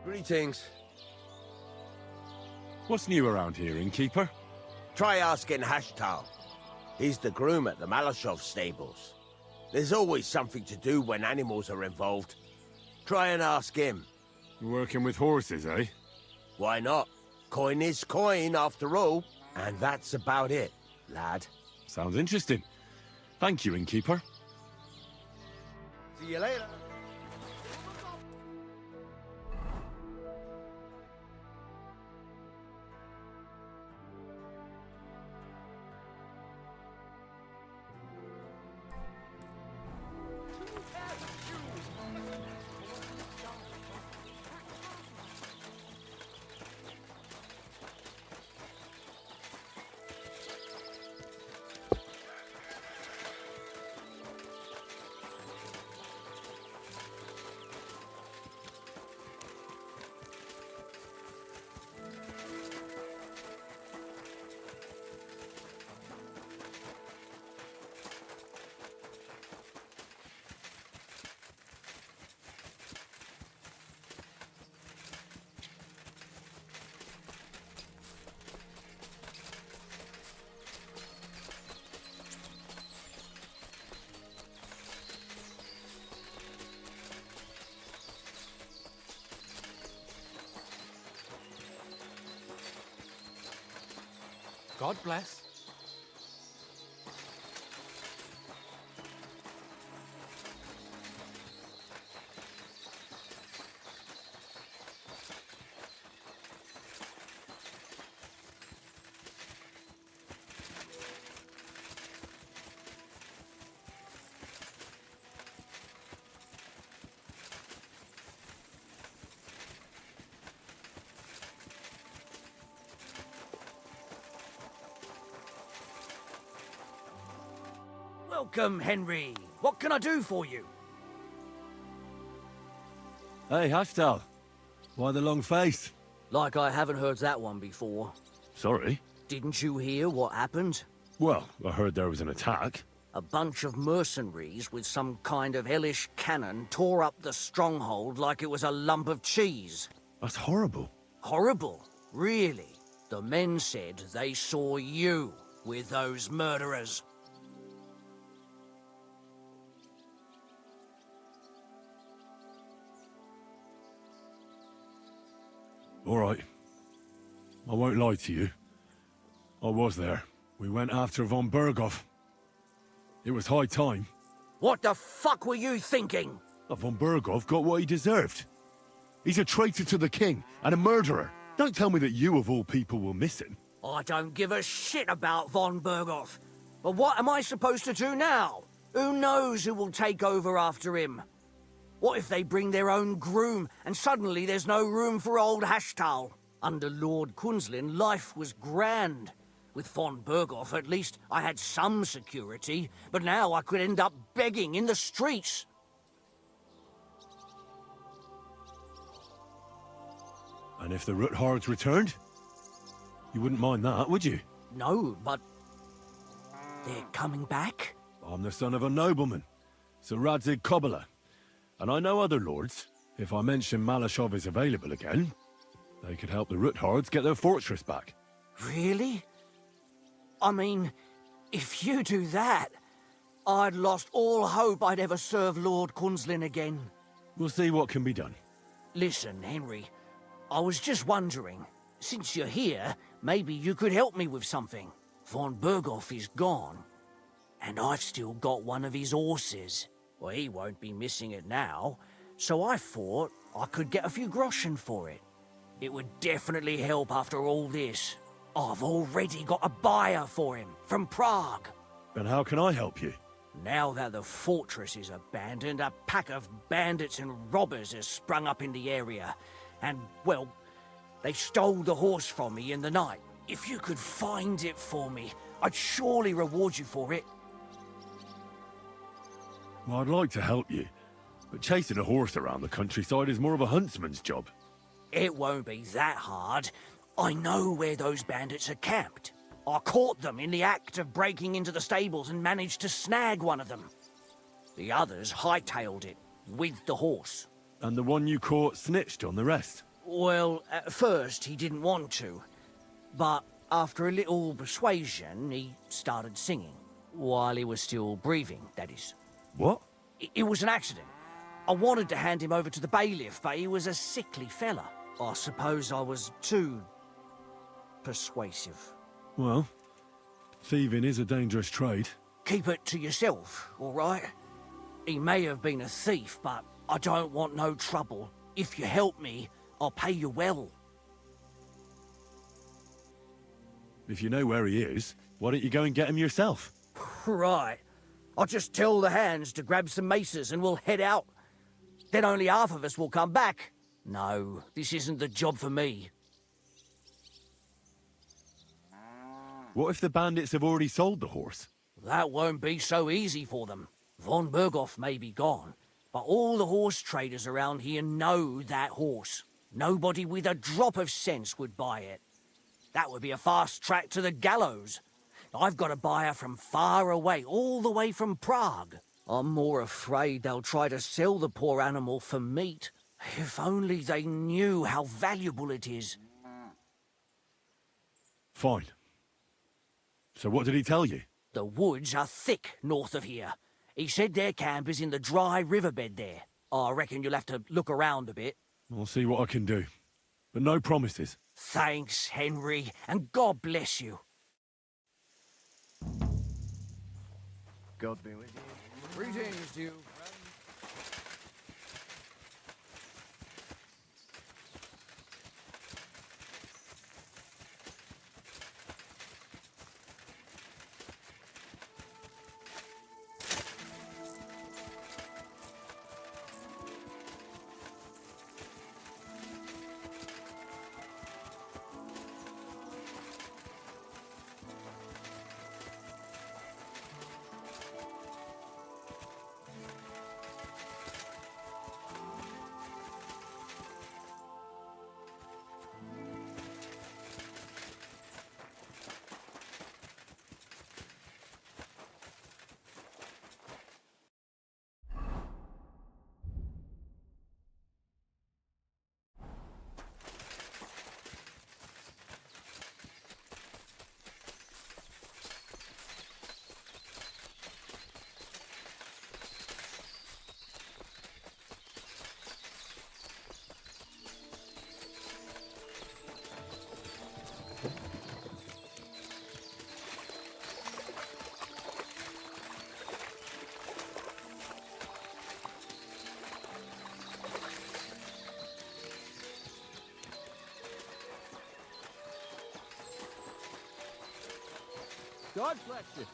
Greetings. What's new around here, innkeeper? Try asking Hashtal. He's the groom at the Malashov stables. There's always something to do when animals are involved. Try and ask him. Working with horses, eh? Why not? Coin is coin, after all. And that's about it, lad. Sounds interesting. Thank you, innkeeper. See you later. God bless. Welcome, Henry. What can I do for you? Hey, Hashtal. Why the long face? Like I haven't heard that one before. Sorry. Didn't you hear what happened? Well, I heard there was an attack. A bunch of mercenaries with some kind of hellish cannon tore up the stronghold like it was a lump of cheese. That's horrible. Horrible? Really? The men said they saw you with those murderers. All right. I won't lie to you. I was there. We went after von Berghoff. It was high time. What the fuck were you thinking? Von Berghoff got what he deserved. He's a traitor to the king and a murderer. Don't tell me that you, of all people, will miss him. I don't give a shit about von Berghoff. But what am I supposed to do now? Who knows who will take over after him? What if they bring their own groom, and suddenly there's no room for old Hashtal? Under Lord Kunzlin, life was grand. With von Berghoff, at least, I had some security, but now I could end up begging in the streets. And if the Roothards returned? You wouldn't mind that, would you? No, but... they're coming back? I'm the son of a nobleman, Sir Radzig Kobyla. And I know other lords. If I mention Malashov is available again, they could help the Roothards get their fortress back. Really? I mean, if you do that, I'd lost all hope I'd ever serve Lord Kunzlin again. We'll see what can be done. Listen, Henry, I was just wondering, since you're here, maybe you could help me with something. Von Berghoff is gone, and I've still got one of his horses. Well, he won't be missing it now, so I thought I could get a few groschen for it. It would definitely help after all this. I've already got a buyer for him, from Prague. And how can I help you? Now that the fortress is abandoned, a pack of bandits and robbers has sprung up in the area. And, well, they stole the horse from me in the night. If you could find it for me, I'd surely reward you for it. Well, I'd like to help you, but chasing a horse around the countryside is more of a huntsman's job. It won't be that hard. I know where those bandits are camped. I caught them in the act of breaking into the stables and managed to snag one of them. The others hightailed it, with the horse. And the one you caught snitched on the rest? Well, at first he didn't want to, but after a little persuasion, he started singing. While he was still breathing, that is. What? It was an accident. I wanted to hand him over to the bailiff, but he was a sickly fella. I suppose I was too persuasive. Well, thieving is a dangerous trade. Keep it to yourself, all right? He may have been a thief, but I don't want no trouble. If you help me, I'll pay you well. If you know where he is, why don't you go and get him yourself? Right. I'll just tell the hands to grab some maces and we'll head out. Then only half of us will come back. No, this isn't the job for me. What if the bandits have already sold the horse? That won't be so easy for them. Von Berghoff may be gone, but all the horse traders around here know that horse. Nobody with a drop of sense would buy it. That would be a fast track to the gallows. I've got a buyer from far away, all the way from Prague. I'm more afraid they'll try to sell the poor animal for meat. If only they knew how valuable it is. Fine. So what did he tell you? The woods are thick north of here. He said their camp is in the dry riverbed there. I reckon you'll have to look around a bit. I'll see what I can do. But no promises. Thanks, Henry, and God bless you. God be with you. Greetings to you, friend. God bless you.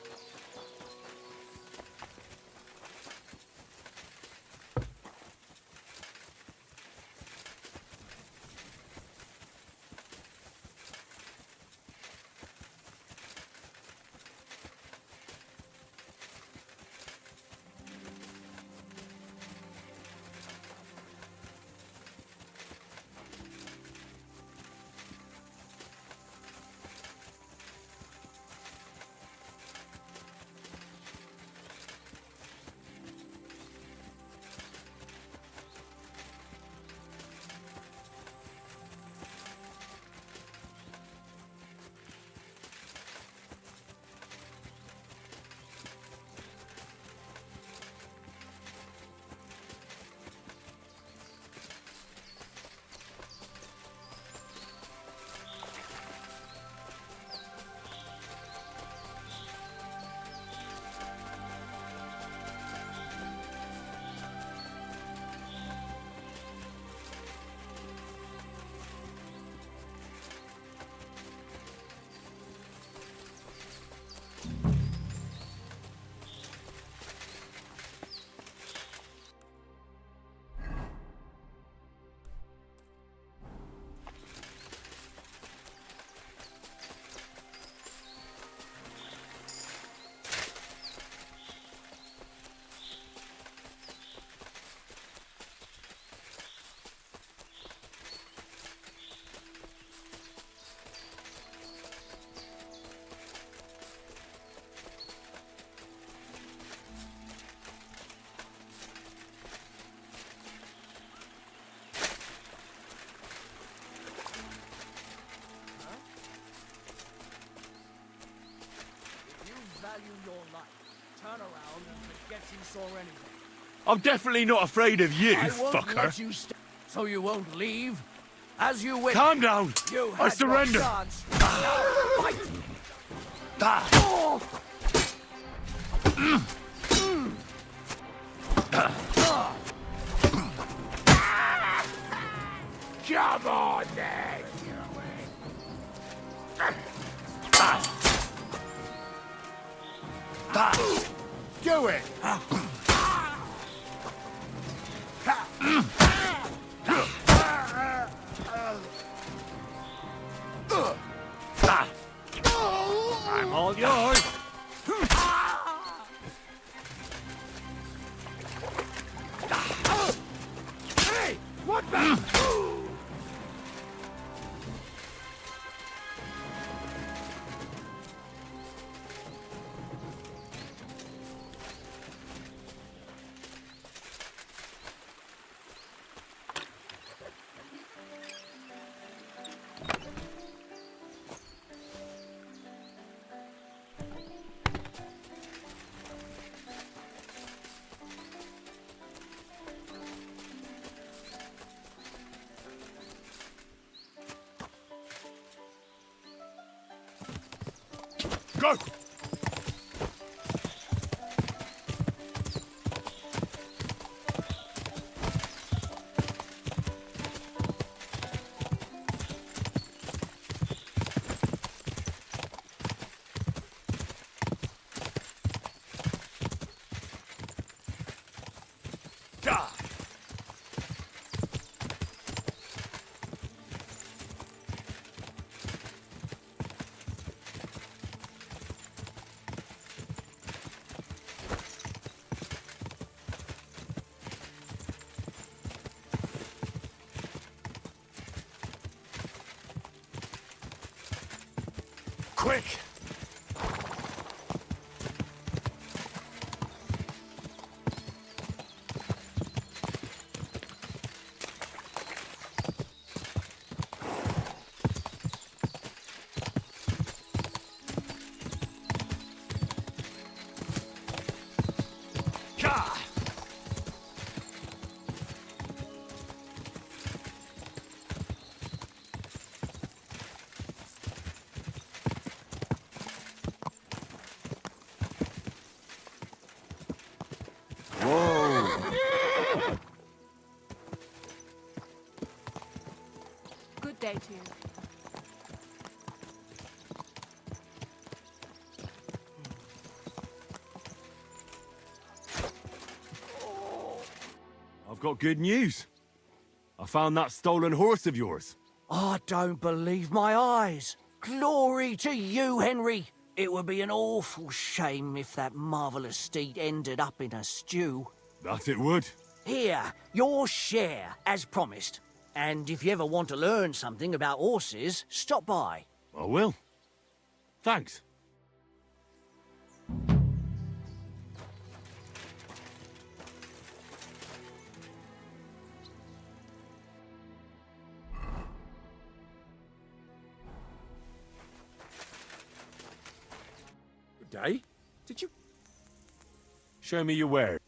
run around and forgets he saw anything. I'm definitely not afraid of you, I won't fucker. let you so you won't leave. As you wish. Calm down. You I had surrender. your chance. Now fight. Come on, then. Do it. I'm all yours. Hey, what the? Go! Quick! Good day to you. I've got good news. I found that stolen horse of yours. I don't believe my eyes. Glory to you, Henry. It would be an awful shame if that marvellous steed ended up in a stew. That it would. Here, your share, as promised. And if you ever want to learn something about horses, stop by. I will. Thanks. Good day. Did you... Show me your wares.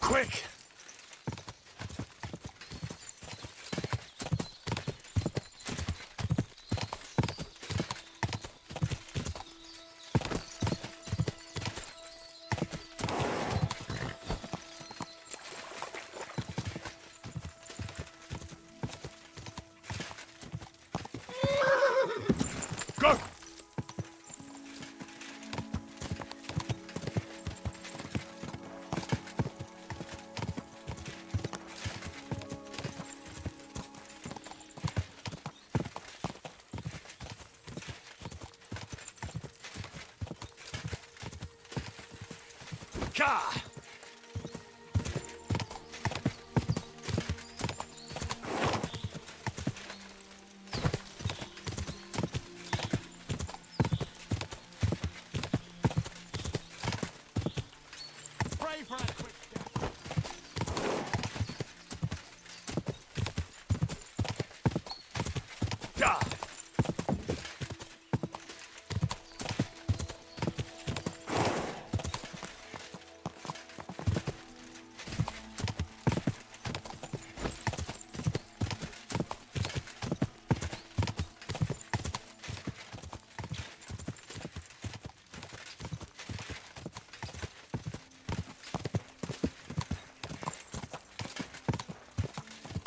Quick! Go! Ka! Pray for a quick death. Ka!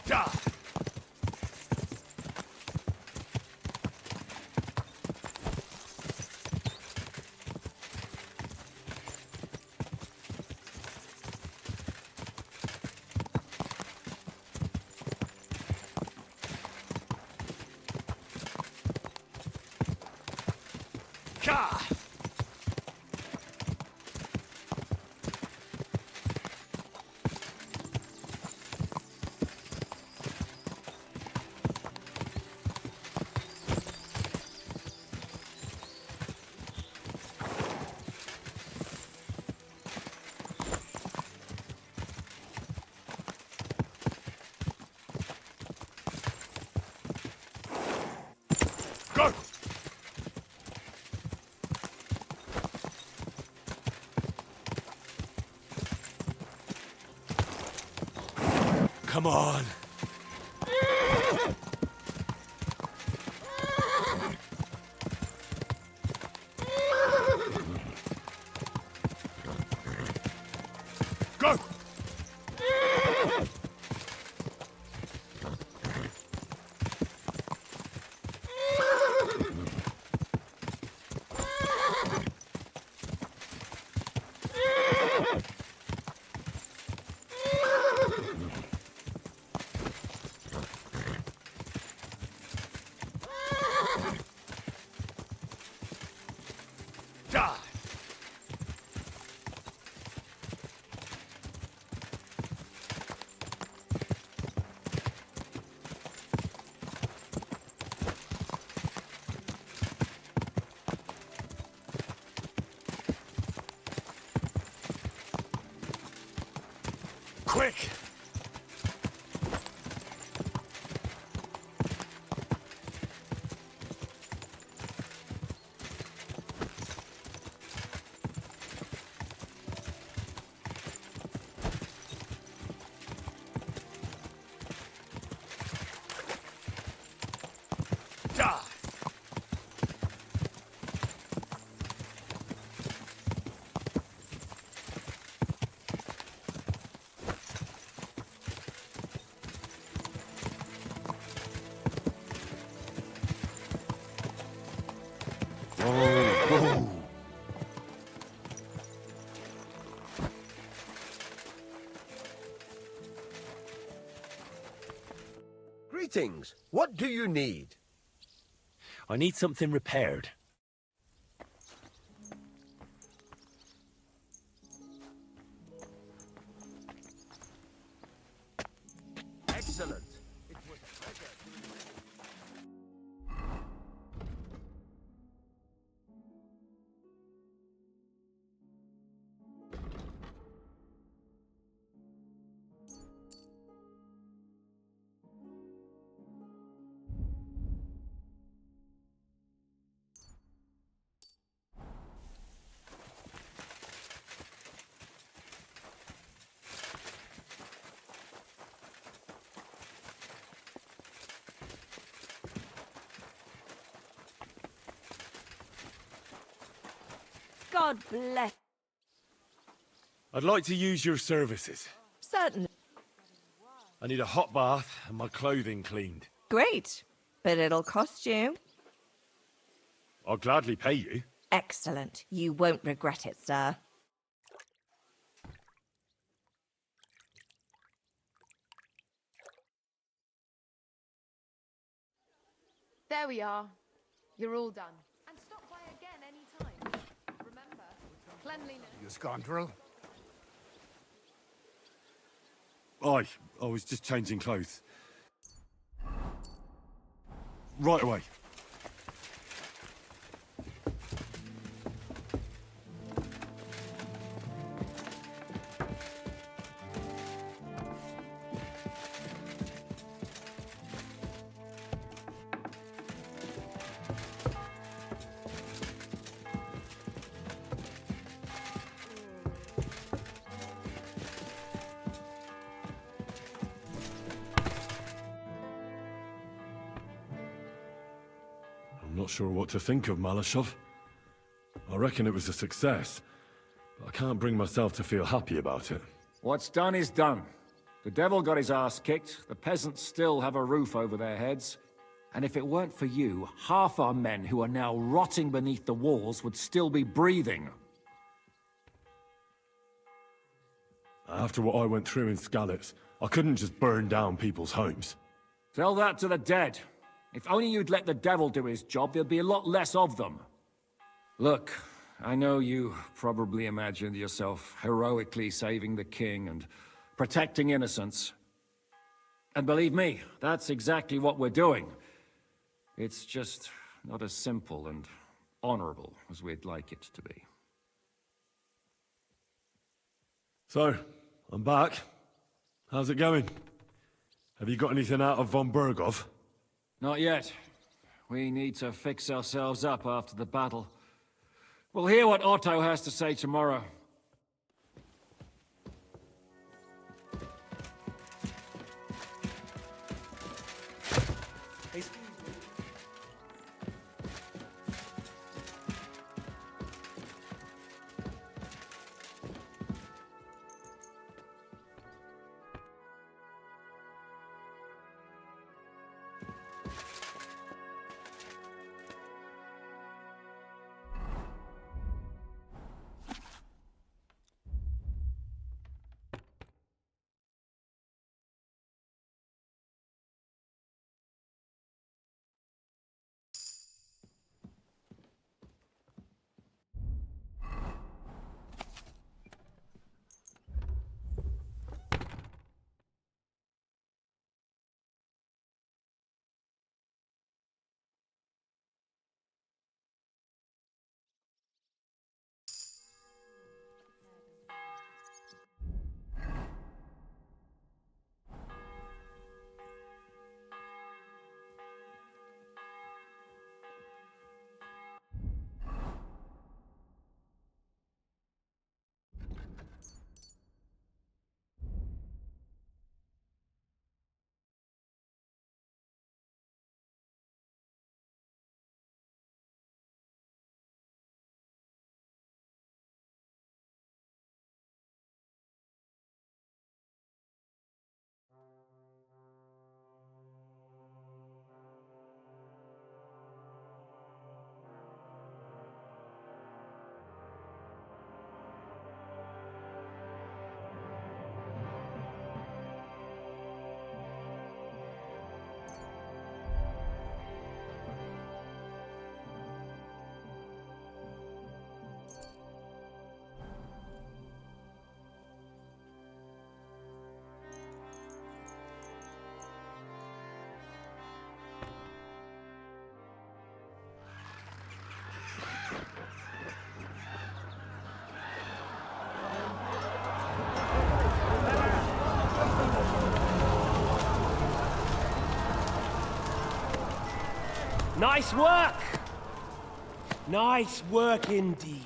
Ja! Ka! Go! Come on. Go! Die! Quick! Die! Whoa. Greetings. What do you need? I need something repaired. Excellent. It was a pleasure doing God bless. I'd like to use your services. Certainly. I need a hot bath and my clothing cleaned. Great. But it'll cost you. I'll gladly pay you. Excellent. You won't regret it, sir. There we are. You're all done. And stop by again any time. Remember, cleanliness. You scoundrel. I was just changing clothes. Right away. I'm not sure what to think of Malashov. I reckon it was a success, but I can't bring myself to feel happy about it. What's done is done. The devil got his ass kicked, the peasants still have a roof over their heads, and if it weren't for you, half our men who are now rotting beneath the walls would still be breathing. After what I went through in Skalitz, I couldn't just burn down people's homes. Tell that to the dead. If only you'd let the devil do his job, there'd be a lot less of them. Look, I know you probably imagined yourself heroically saving the king and protecting innocents. And believe me, that's exactly what we're doing. It's just not as simple and honorable as we'd like it to be. So, I'm back. How's it going? Have you got anything out of von Berghoff? Not yet. We need to fix ourselves up after the battle. We'll hear what Otto has to say tomorrow. Nice work! Nice work indeed.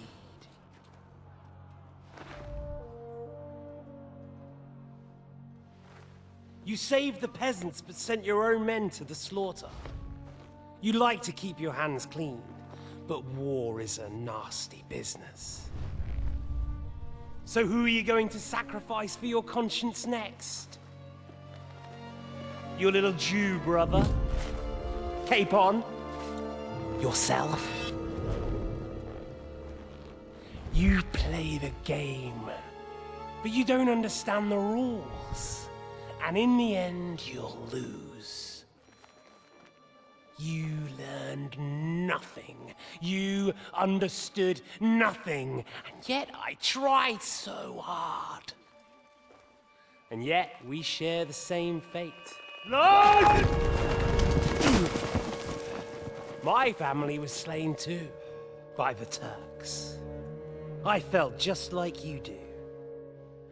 You saved the peasants but sent your own men to the slaughter. You like to keep your hands clean, But war is a nasty business. So who are you going to sacrifice for your conscience next? Your little Jew brother? Cape on? Yourself? You play the game, but you don't understand the rules. And in the end, you'll lose. You learned nothing. You understood nothing. And yet I tried so hard. And yet we share the same fate. Lord! My family was slain too, by the Turks. I felt just like you do.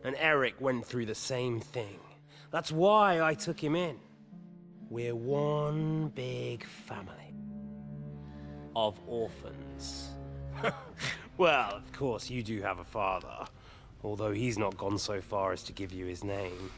And Eric went through the same thing. That's why I took him in. We're one big family. Of orphans. Well, of course, you do have a father. Although he's not gone so far as to give you his name.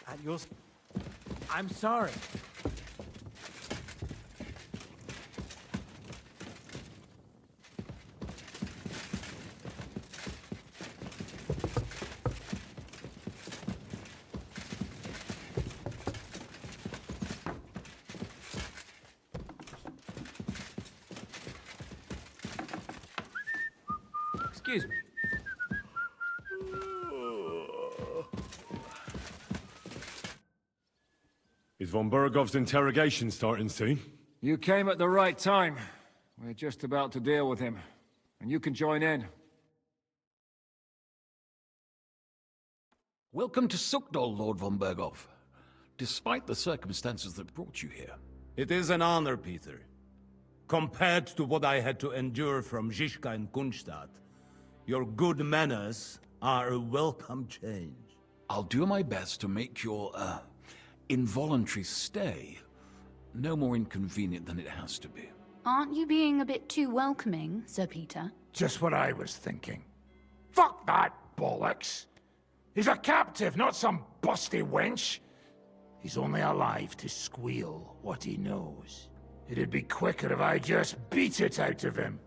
At yours. I'm sorry. Excuse me. Is von Bergov's interrogation starting soon? You came at the right time. We're just about to deal with him. And you can join in. Welcome to Sukdol, Lord von Bergov. Despite the circumstances that brought you here. It is an honor, Peter. Compared to what I had to endure from Zizka and Kunstadt, your good manners are a welcome change. I'll do my best to make your, involuntary stay no more inconvenient than it has to be. Aren't you being a bit too welcoming, Sir Peter? Just what I was thinking. Fuck that bollocks! He's a captive, not some busty wench. He's only alive to squeal what he knows. It'd be quicker if I just beat it out of him.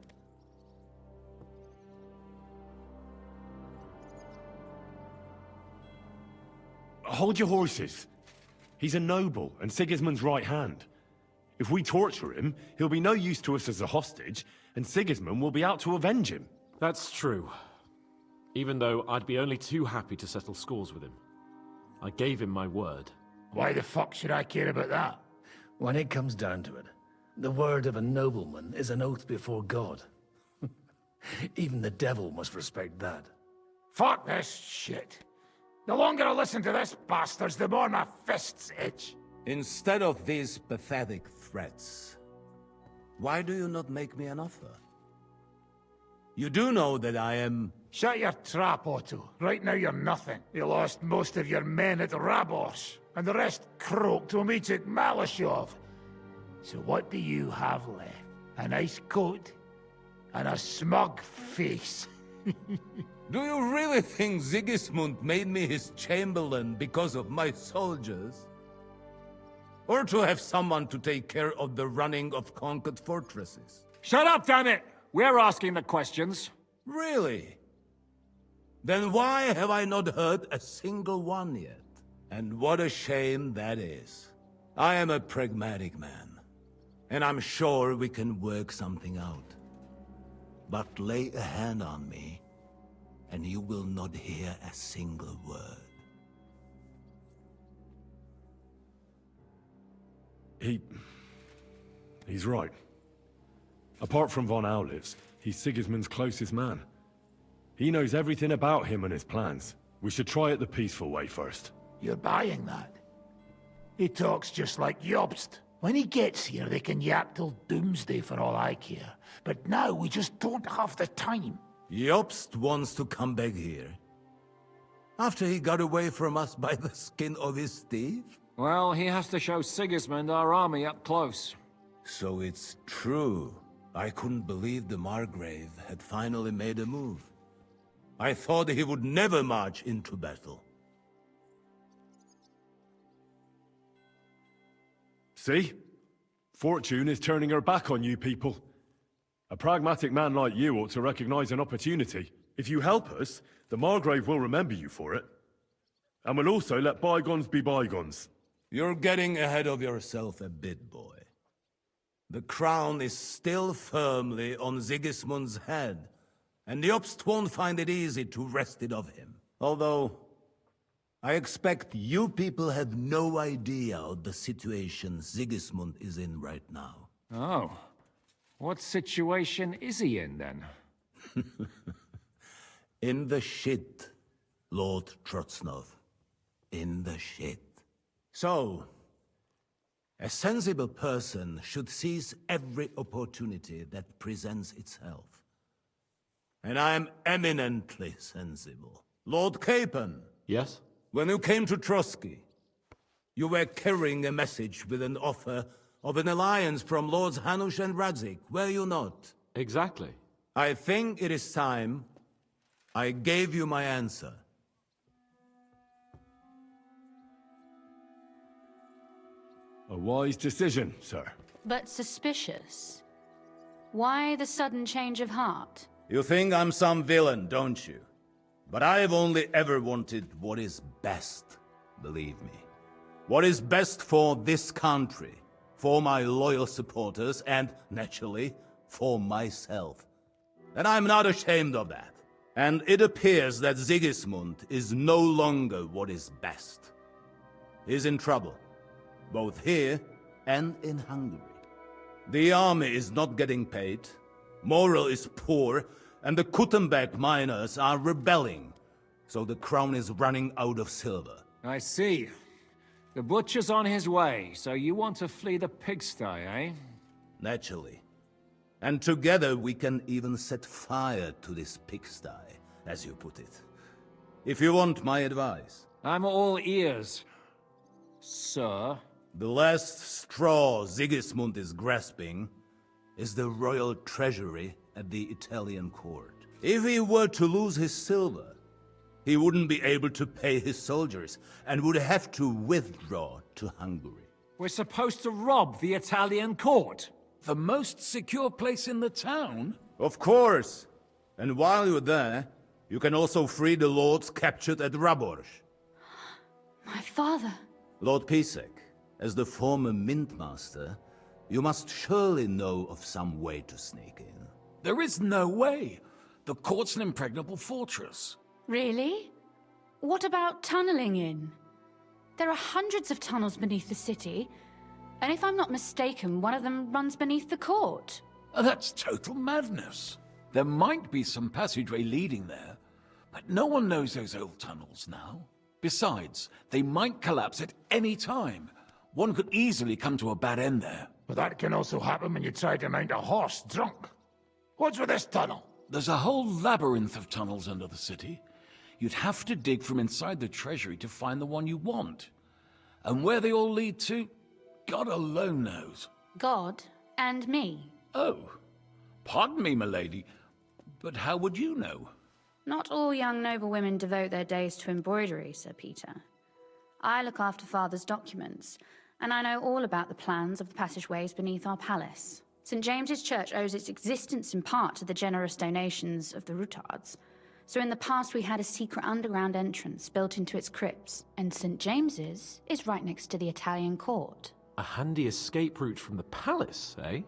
Hold your horses. He's a noble and Sigismund's right hand. If we torture him, he'll be no use to us as a hostage, and Sigismund will be out to avenge him. That's true. Even though I'd be only too happy to settle scores with him. I gave him my word. Why the fuck should I care about that? When it comes down to it, the word of a nobleman is an oath before God. Even the devil must respect that. Fuck this shit. The longer I listen to this bastards, the more my fists itch. Instead of these pathetic threats, why do you not make me an offer? You do know that I am Shut your trap, Otto. Right now you're nothing. You lost most of your men at Rabos, and the rest croaked when we took Malashov. So what do you have left? A nice coat? And a smug face? Do you really think Sigismund made me his chamberlain because of my soldiers? Or to have someone to take care of the running of conquered fortresses? Shut up, damn it! We're asking the questions. Really? Then why have I not heard a single one yet? And what a shame that is. I am a pragmatic man, and I'm sure we can work something out. But lay a hand on me, and you will not hear a single word. He's right. Apart from von Aulitz, he's Sigismund's closest man. He knows everything about him and his plans. We should try it the peaceful way first. You're buying that? He talks just like Jobst. When he gets here, they can yap till doomsday for all I care. But now we just don't have the time. Jobst wants to come back here. After he got away from us by the skin of his teeth? Well, he has to show Sigismund our army up close. So it's true. I couldn't believe the Margrave had finally made a move. I thought he would never march into battle. See? Fortune is turning her back on you people. A pragmatic man like you ought to recognize an opportunity. If you help us, the Margrave will remember you for it. And will also let bygones be bygones. You're getting ahead of yourself a bit, boy. The crown is still firmly on Sigismund's head, and Jobst won't find it easy to wrest it of him. Although, I expect you people have no idea of the situation Sigismund is in right now. Oh. What situation is he in, then? In the shit, Lord Trotznov. In the shit. So, a sensible person should seize every opportunity that presents itself. And I am eminently sensible. Lord Capon. Yes? When you came to Trotsky, you were carrying a message with an offer of an alliance from Lords Hanush and Radzik, were you not? Exactly. I think it is time I gave you my answer. A wise decision, sir. But suspicious. Why the sudden change of heart? You think I'm some villain, don't you? But I've only ever wanted what is best, believe me. What is best for this country, for my loyal supporters, and, naturally, for myself. And I'm not ashamed of that. And it appears that Sigismund is no longer what is best. He's in trouble, both here and in Hungary. The army is not getting paid, morale is poor, and the Kuttenberg miners are rebelling, so the crown is running out of silver. I see. The butcher's on his way, so you want to flee the pigsty, eh? Naturally. And together we can even set fire to this pigsty, as you put it. If you want my advice. I'm all ears, sir. The last straw Sigismund is grasping is the royal treasury at the Italian court. If he were to lose his silver, he wouldn't be able to pay his soldiers and would have to withdraw to Hungary. We're supposed to rob the Italian court? The most secure place in the town? Of course. And while you're there, you can also free the lords captured at Raborz. My father. Lord Pisek, as the former mint master, you must surely know of some way to sneak in. There is no way. The court's an impregnable fortress. Really? What about tunneling in? There are hundreds of tunnels beneath the city, and if I'm not mistaken, one of them runs beneath the court. That's total madness. There might be some passageway leading there, but no one knows those old tunnels now. Besides, they might collapse at any time. One could easily come to a bad end there. But that can also happen when you try to mount a horse drunk. What's with this tunnel? There's a whole labyrinth of tunnels under the city. You'd have to dig from inside the treasury to find the one you want. And where they all lead to, God alone knows. God and me. Oh, pardon me, milady, but how would you know? Not all young noble women devote their days to embroidery, Sir Peter. I look after Father's documents, and I know all about the plans of the passageways beneath our palace. St. James's Church owes its existence in part to the generous donations of the Routards. So in the past we had a secret underground entrance built into its crypts, and St. James's is right next to the Italian court. A handy escape route from the palace, eh?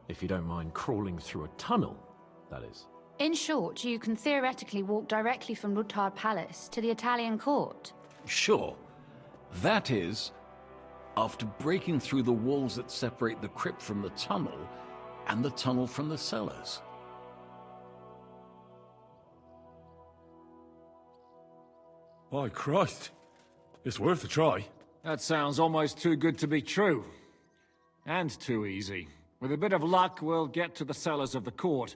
If you don't mind crawling through a tunnel, that is. In short, you can theoretically walk directly from Routard Palace to the Italian court. Sure. That is, after breaking through the walls that separate the crypt from the tunnel, and the tunnel from the cellars. By Christ. It's worth a try. That sounds almost too good to be true. And too easy. With a bit of luck, we'll get to the cellars of the court.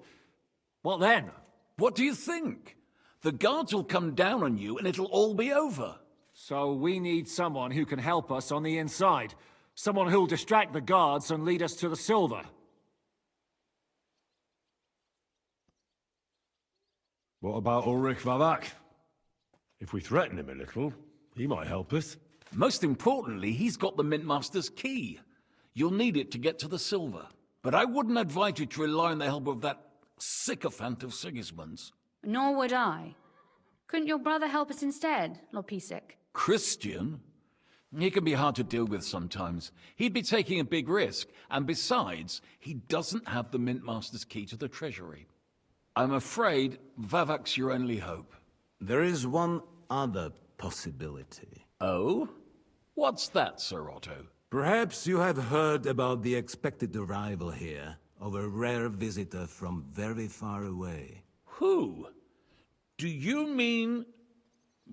What then? What do you think? The guards will come down on you and it'll all be over. So we need someone who can help us on the inside. Someone who'll distract the guards and lead us to the silver. What about Ulrich Vavak? If we threaten him a little, he might help us. Most importantly, he's got the Mintmaster's key. You'll need it to get to the silver. But I wouldn't advise you to rely on the help of that sycophant of Sigismund's. Nor would I. Couldn't your brother help us instead, Lord Pisek? Christian? He can be hard to deal with sometimes. He'd be taking a big risk, and besides, he doesn't have the Mintmaster's key to the treasury. I'm afraid Vavak's your only hope. There is one other possibility. Oh? What's that, Sir Otto? Perhaps you have heard about the expected arrival here of a rare visitor from very far away. Who? Do you mean...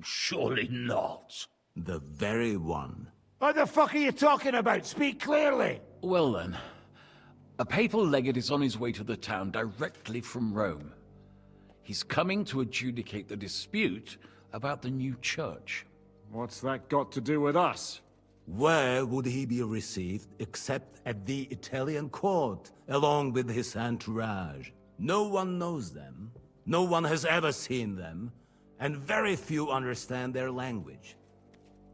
Surely not. The very one. What the fuck are you talking about? Speak clearly! Well then, a papal legate is on his way to the town directly from Rome. He's coming to adjudicate the dispute about the new church. What's that got to do with us? Where would he be received except at the Italian court, along with his entourage? No one knows them, no one has ever seen them, and very few understand their language.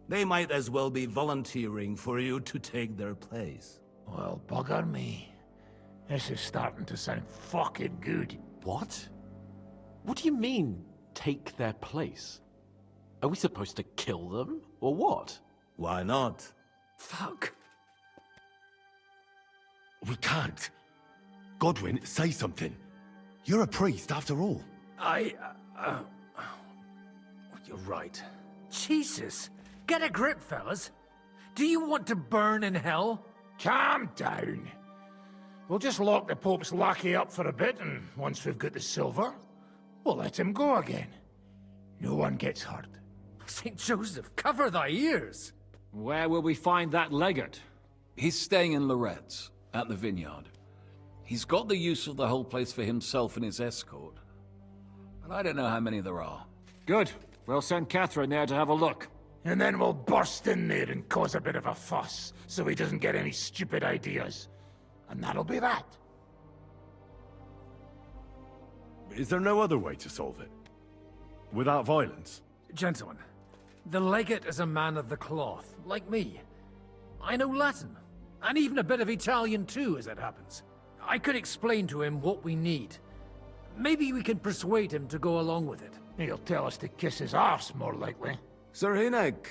They might as well be volunteering for you to take their place. Well, bugger me. This is starting to sound fucking good. What? What do you mean, take their place? Are we supposed to kill them, or what? Why not? Fuck. We can't. Godwin, say something. You're a priest, after all. You're right. Jesus. Get a grip, fellas. Do you want to burn in hell? Calm down. We'll just lock the Pope's lackey up for a bit, and once we've got the silver, we'll let him go again. No one gets hurt. St. Joseph, cover thy ears! Where will we find that legate? He's staying in Loretz, at the vineyard. He's got the use of the whole place for himself and his escort. But I don't know how many there are. Good. We'll send Catherine there to have a look. And then we'll burst in there and cause a bit of a fuss, so he doesn't get any stupid ideas. And that'll be that. Is there no other way to solve it? Without violence? Gentlemen, the legate is a man of the cloth, like me. I know Latin, and even a bit of Italian too, as it happens. I could explain to him what we need. Maybe we can persuade him to go along with it. He'll tell us to kiss his arse, more likely. Sir Hinek,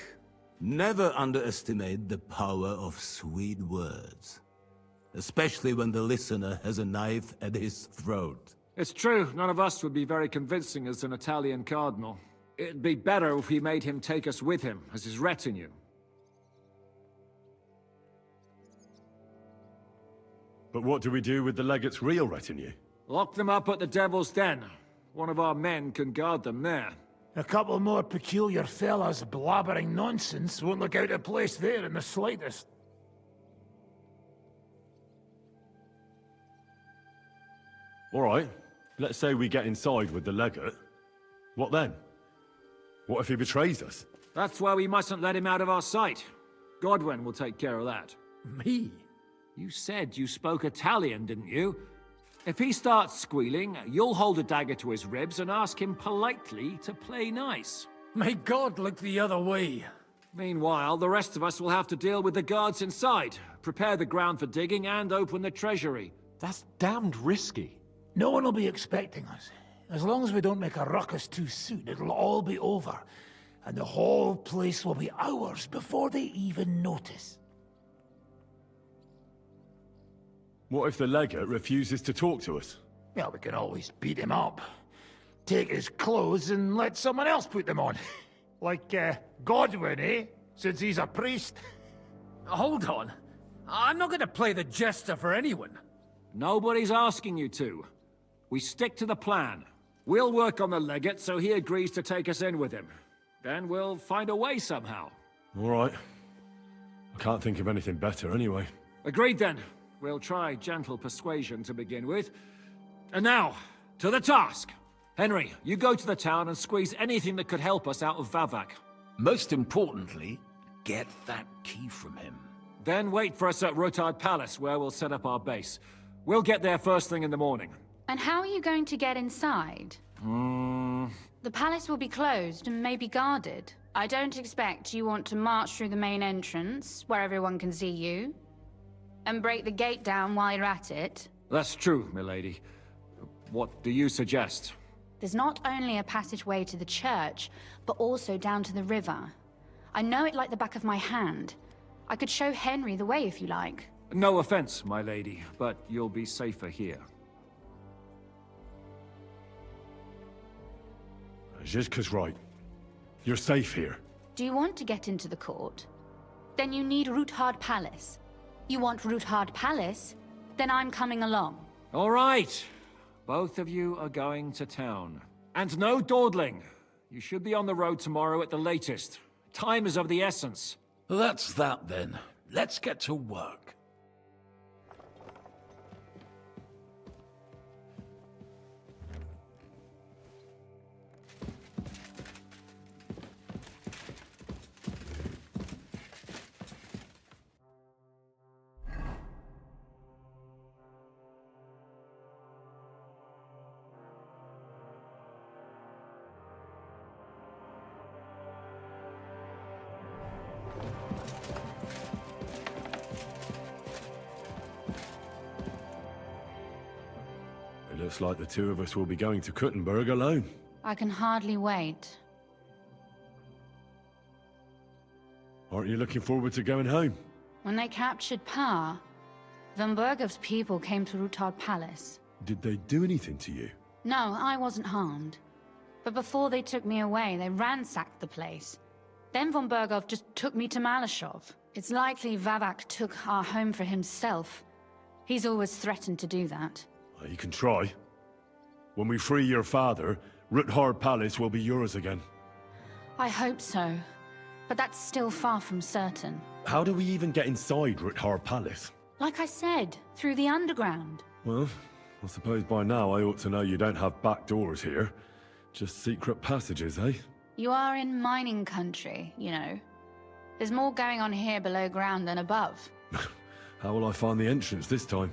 never underestimate the power of sweet words. Especially when the listener has a knife at his throat. It's true, none of us would be very convincing as an Italian cardinal. It'd be better if we made him take us with him, as his retinue. But what do we do with the legate's real retinue? Lock them up at the Devil's Den. One of our men can guard them there. A couple more peculiar fellas blabbering nonsense won't look out of place there in the slightest. All right. Let's say we get inside with the legate. What then? What if he betrays us? That's why we mustn't let him out of our sight. Godwin will take care of that. Me? You said you spoke Italian, didn't you? If he starts squealing, you'll hold a dagger to his ribs and ask him politely to play nice. May God look the other way. Meanwhile, the rest of us will have to deal with the guards inside, prepare the ground for digging, and open the treasury. That's damned risky. No one will be expecting us. As long as we don't make a ruckus too soon, it'll all be over. And the whole place will be ours before they even notice. What if the legate refuses to talk to us? Well, we can always beat him up. Take his clothes and let someone else put them on. Like, Godwin, eh? Since he's a priest. Hold on. I'm not gonna play the jester for anyone. Nobody's asking you to. We stick to the plan. We'll work on the legate so he agrees to take us in with him. Then we'll find a way somehow. All right. I can't think of anything better anyway. Agreed then. We'll try gentle persuasion to begin with. And now, to the task! Henry, you go to the town and squeeze anything that could help us out of Vavak. Most importantly, get that key from him. Then wait for us at Rotard Palace, where we'll set up our base. We'll get there first thing in the morning. And how are you going to get inside? The palace will be closed and maybe guarded. I don't expect you want to march through the main entrance, where everyone can see you, and break the gate down while you're at it. That's true, milady. What do you suggest? There's not only a passageway to the church, but also down to the river. I know it like the back of my hand. I could show Henry the way if you like. No offense, my lady, but you'll be safer here. Zizka's right. You're safe here. Do you want to get into the court? Then you need Roothard Palace. You want Roothard Palace? Then I'm coming along. All right. Both of you are going to town. And no dawdling. You should be on the road tomorrow at the latest. Time is of the essence. That's that then. Let's get to work. It looks like the two of us will be going to Kuttenberg alone. I can hardly wait. Aren't you looking forward to going home? When they captured Pa, Van Bergov's people came to Roothard Palace. Did they do anything to you? No, I wasn't harmed. But before they took me away, they ransacked the place. Then Von Bergov just took me to Malashov. It's likely Vavak took our home for himself. He's always threatened to do that. Well, you can try. When we free your father, Roothard Palace will be yours again. I hope so. But that's still far from certain. How do we even get inside Roothard Palace? Like I said, through the underground. Well, I suppose by now I ought to know you don't have back doors here. Just secret passages, eh? You are in mining country, you know. There's more going on here below ground than above. How will I find the entrance this time?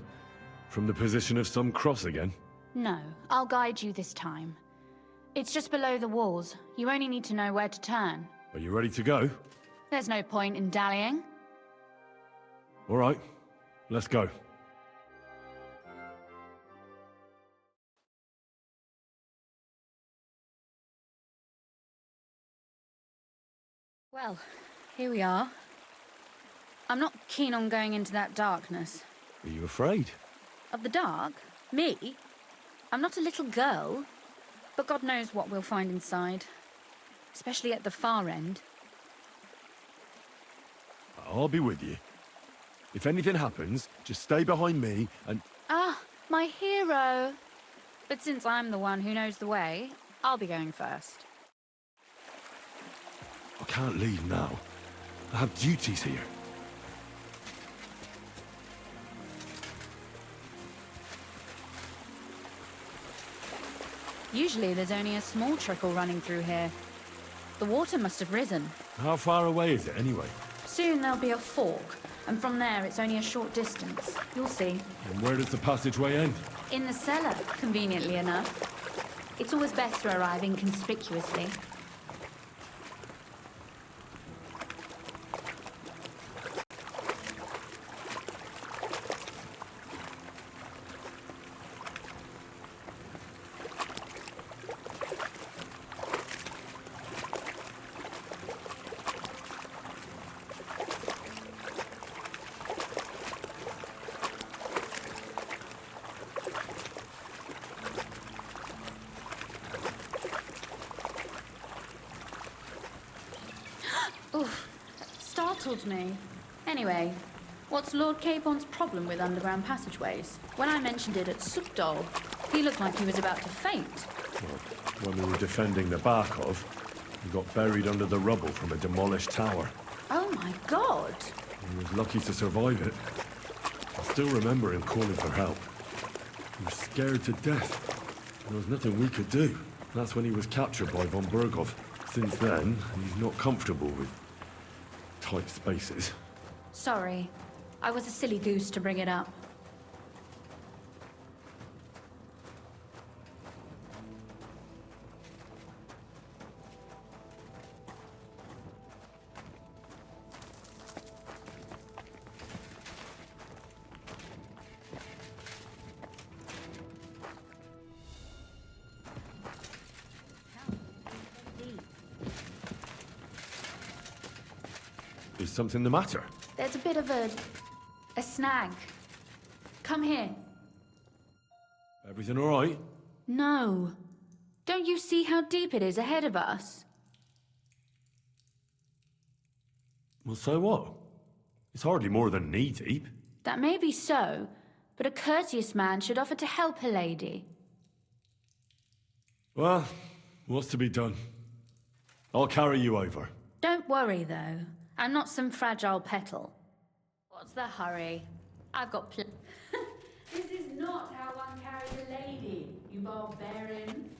From the position of some cross again? No, I'll guide you this time. It's just below the walls. You only need to know where to turn. Are you ready to go? There's no point in dallying. All right, let's go. Well, here we are. I'm not keen on going into that darkness. Are you afraid? Of the dark? Me? I'm not a little girl. But God knows what we'll find inside. Especially at the far end. I'll be with you. If anything happens, just stay behind me and... Ah, my hero! But since I'm the one who knows the way, I'll be going first. I can't leave now. I have duties here. Usually there's only a small trickle running through here. The water must have risen. How far away is it, anyway? Soon there'll be a fork, and from there it's only a short distance. You'll see. And where does the passageway end? In the cellar, conveniently enough. It's always best to arrive inconspicuously. Oof, startled me. Anyway, what's Lord Capon's problem with underground passageways? When I mentioned it at Sukdol, he looked like he was about to faint. Well, when we were defending the Barkov, we got buried under the rubble from a demolished tower. Oh my god! He was lucky to survive it. I still remember him calling for help. He was scared to death. There was nothing we could do. That's when he was captured by von Berghoff. Since then, he's not comfortable with tight spaces. Sorry. I was a silly goose to bring it up. Is something the matter? There's a bit of a snag. Come here. Everything all right? No. Don't you see how deep it is ahead of us? Well, so what? It's hardly more than knee deep. That may be so, but a courteous man should offer to help a lady. Well, what's to be done? I'll carry you over. Don't worry, though. I'm not some fragile petal. What's the hurry? I've got This is not how one carries a lady, you barbarian.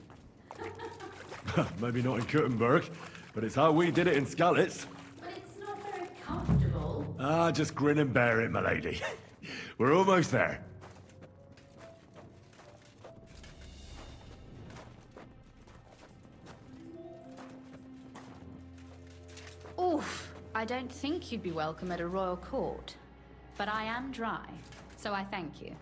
Maybe not in Kuttenberg, but it's how we did it in Skalitz. But it's not very comfortable. Ah, just grin and bear it, my lady. We're almost there. Oof. I don't think you'd be welcome at a royal court. But I am dry, so I thank you.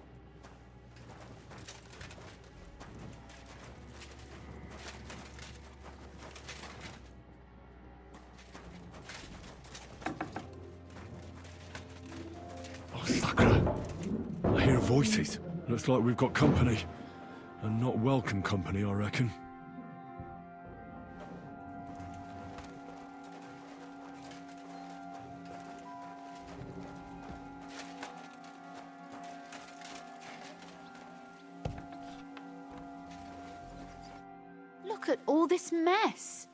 Oh, Sakura! I hear voices. Looks like we've got company. And not welcome company, I reckon. Look at all this mess.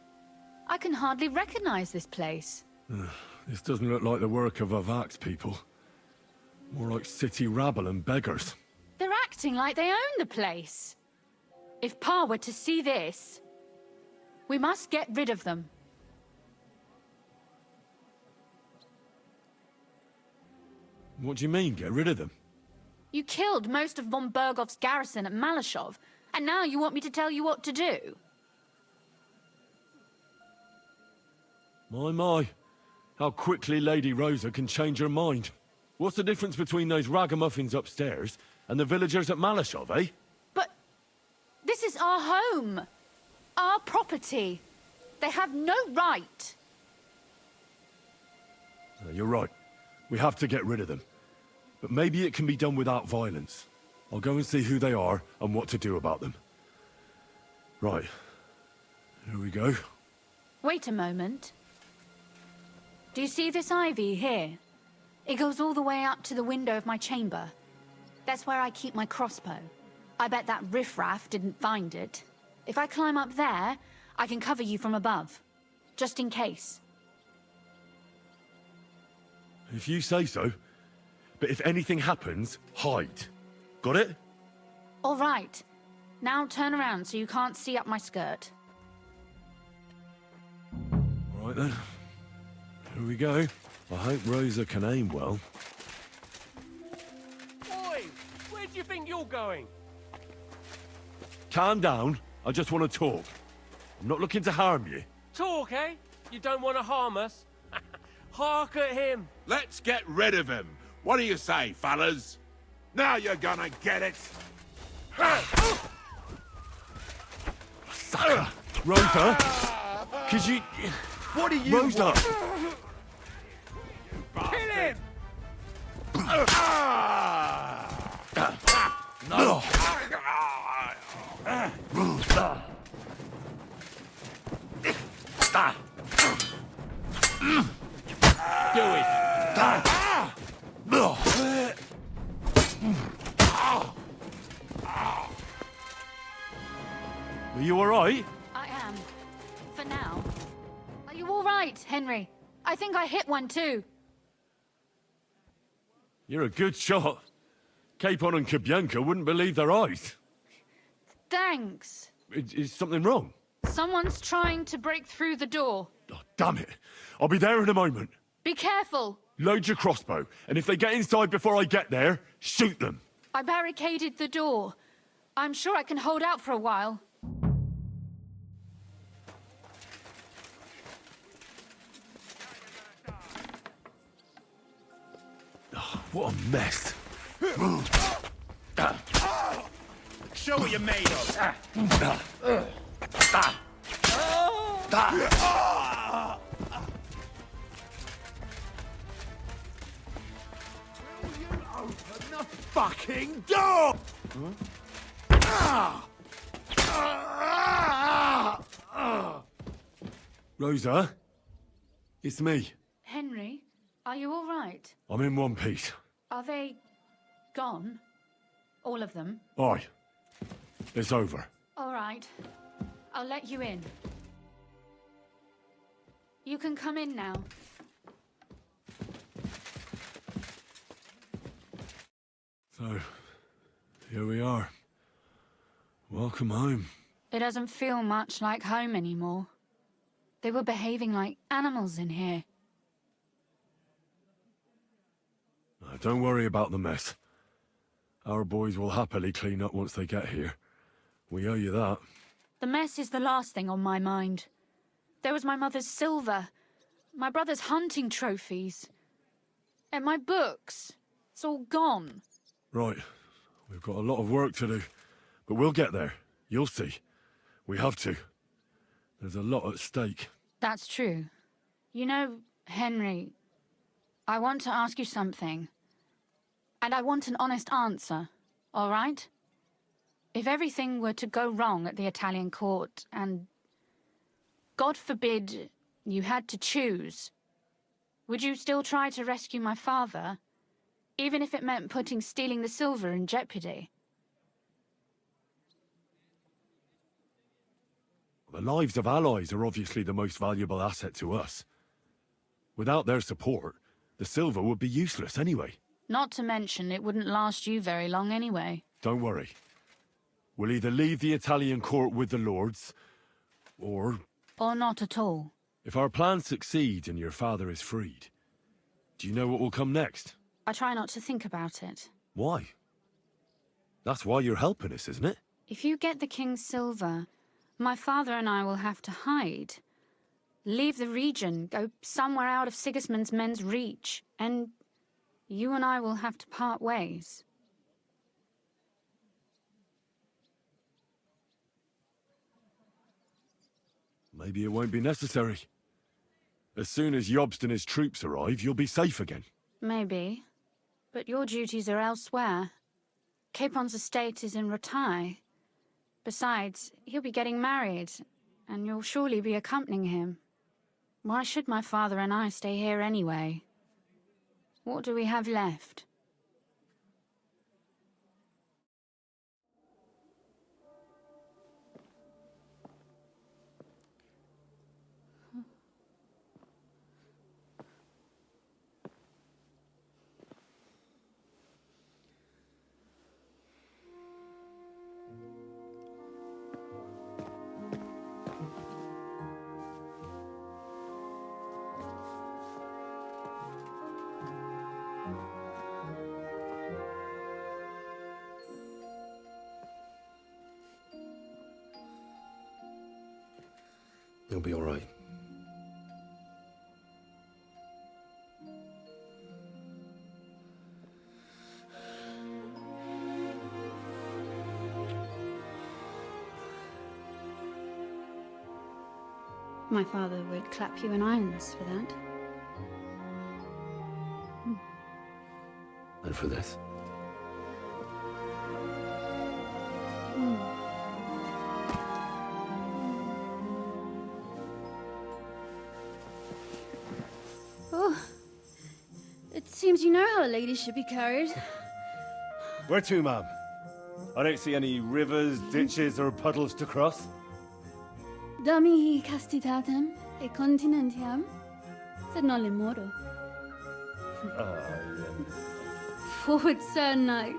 I can hardly recognize this place. This doesn't look like the work of Avax people. More like city rabble and beggars. They're acting like they own the place. If Pa were to see this, we must get rid of them. What do you mean, get rid of them? You killed most of von Berghoff's garrison at Malashov, and now you want me to tell you what to do? My. How quickly Lady Rosa can change her mind. What's the difference between those ragamuffins upstairs and the villagers at Malashov, eh? But this is our home. Our property. They have no right. You're right. We have to get rid of them. But maybe it can be done without violence. I'll go and see who they are and what to do about them. Right. Here we go. Wait a moment. Do you see this ivy here? It goes all the way up to the window of my chamber. That's where I keep my crossbow. I bet that riffraff didn't find it. If I climb up there, I can cover you from above. Just in case. If you say so. But if anything happens, hide. Got it? All right. Now turn around so you can't see up my skirt. All right then. Here we go. I hope Rosa can aim well. Oi! Where do you think you're going? Calm down. I just want to talk. I'm not looking to harm you. Talk, eh? You don't want to harm us? Hark at him! Let's get rid of him. What do you say, fellas? Now you're gonna get it. Sucker! Rosa! Could you... What do you Rosa! want? Kill him! No! Do it! Are you all right? I am. For now. Are you all right, Henry? I think I hit one too. You're a good shot. Capon and Kabianka wouldn't believe their eyes. Thanks. Is something wrong? Someone's trying to break through the door. Oh, damn it. I'll be there in a moment. Be careful. Load your crossbow, and if they get inside before I get there, shoot them. I barricaded the door. I'm sure I can hold out for a while. Oh, what a mess. Show what you're made of. Open the fucking door! Rosa? It's me. Henry, are you all right? I'm in one piece. Are they gone? All of them? Aye. It's over. All right. I'll let you in. You can come in now. So, here we are. Welcome home. It doesn't feel much like home anymore. They were behaving like animals in here. Don't worry about the mess. Our boys will happily clean up once they get here. We owe you that. The mess is the last thing on my mind. There was my mother's silver, my brother's hunting trophies, and my books. It's all gone. Right. We've got a lot of work to do. But we'll get there. You'll see. We have to. There's a lot at stake. That's true. You know, Henry, I want to ask you something. And I want an honest answer, all right? If everything were to go wrong at the Italian court and, God forbid, you had to choose, would you still try to rescue my father, even if it meant putting stealing the silver in jeopardy? The lives of allies are obviously the most valuable asset to us. Without their support, the silver would be useless anyway. Not to mention, it wouldn't last you very long anyway. Don't worry. We'll either leave the Italian court with the lords, or... Or not at all. If our plans succeed and your father is freed, do you know what will come next? I try not to think about it. Why? That's why you're helping us, isn't it? If you get the king's silver, my father and I will have to hide. Leave the region, go somewhere out of Sigismund's men's reach, and you and I will have to part ways. Maybe it won't be necessary. As soon as Jobst and his troops arrive, you'll be safe again. Maybe. But your duties are elsewhere. Capon's estate is in Retaille. Besides, he'll be getting married, and you'll surely be accompanying him. Why should my father and I stay here anyway? What do we have left? It'll be all right. My father would clap you in irons for that. And for this. Oh, it seems you know how a lady should be carried. Where to, ma'am? I don't see any rivers, ditches, or puddles to cross. Dami castitatem e continentiam, sed non limoro. Forward, Sir Knight.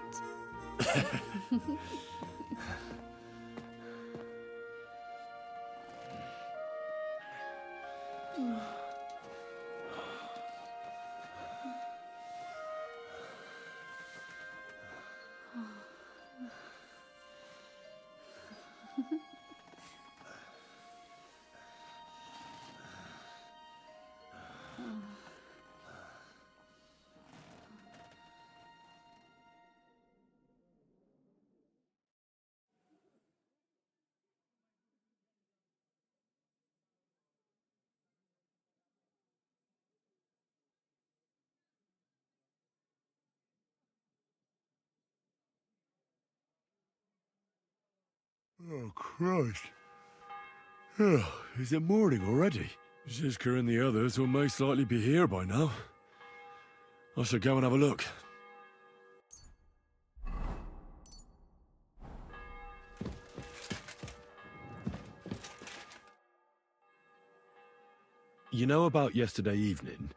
Oh, Christ. Oh, is it morning already? Zizka and the others will most likely be here by now. I should go and have a look. You know about yesterday evening?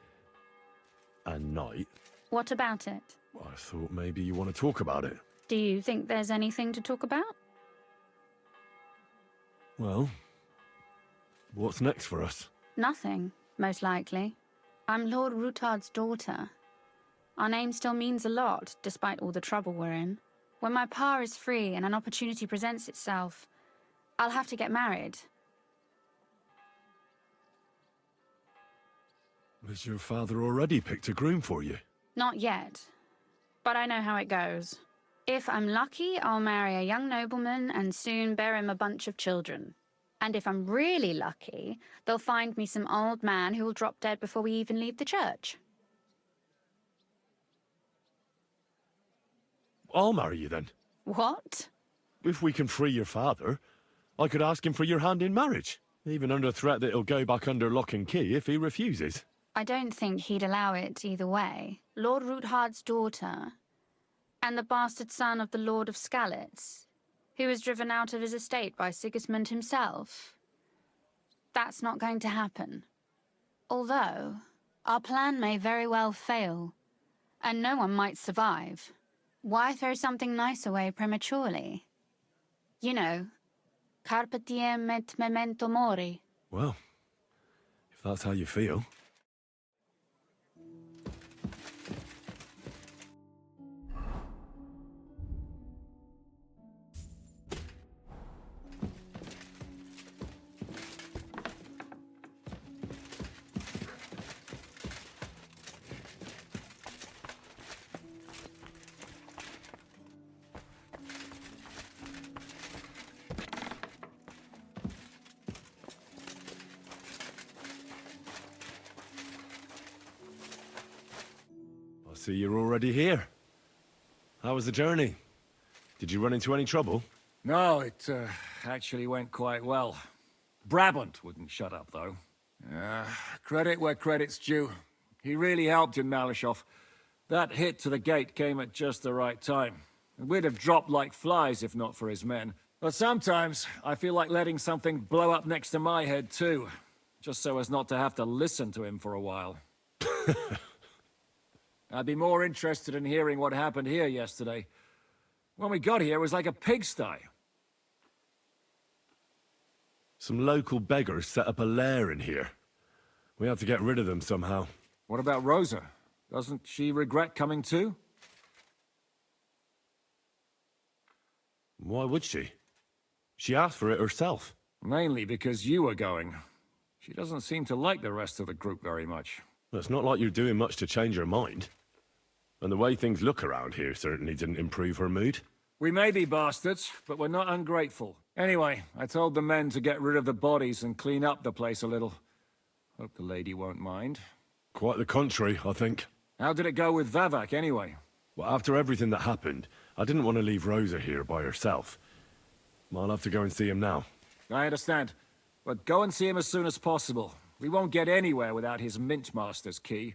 And night? What about it? I thought maybe you want to talk about it. Do you think there's anything to talk about? Well, what's next for us? Nothing, most likely. I'm Lord Routard's daughter. Our name still means a lot, despite all the trouble we're in. When my pa is free and an opportunity presents itself, I'll have to get married. Has your father already picked a groom for you? Not yet, but I know how it goes. If I'm lucky, I'll marry a young nobleman and soon bear him a bunch of children. And if I'm really lucky, they'll find me some old man who will drop dead before we even leave the church. I'll marry you then. What? If we can free your father, I could ask him for your hand in marriage, even under threat that he'll go back under lock and key if he refuses. I don't think he'd allow it either way. Lord Routard's daughter, and the bastard son of the Lord of Skalitz, who was driven out of his estate by Sigismund himself. That's not going to happen. Although, our plan may very well fail, and no one might survive. Why throw something nice away prematurely? You know, carpe diem et memento mori. Well, if that's how you feel. See, you're already here. How was the journey? Did you run into any trouble? No, it actually went quite well. Brabant wouldn't shut up, though. Credit where credit's due. He really helped in Malashov. That hit to the gate came at just the right time. We'd have dropped like flies if not for his men. But sometimes, I feel like letting something blow up next to my head, too. Just so as not to have to listen to him for a while. I'd be more interested in hearing what happened here yesterday. When we got here, it was like a pigsty. Some local beggars set up a lair in here. We had to get rid of them somehow. What about Rosa? Doesn't she regret coming too? Why would she? She asked for it herself. Mainly because you were going. She doesn't seem to like the rest of the group very much. It's not like you're doing much to change her mind. And the way things look around here certainly didn't improve her mood. We may be bastards, but we're not ungrateful. Anyway, I told the men to get rid of the bodies and clean up the place a little. Hope the lady won't mind. Quite the contrary, I think. How did it go with Vavak, anyway? Well, after everything that happened, I didn't want to leave Rosa here by herself. I'll have to go and see him now. I understand. But go and see him as soon as possible. We won't get anywhere without his Mint Master's key.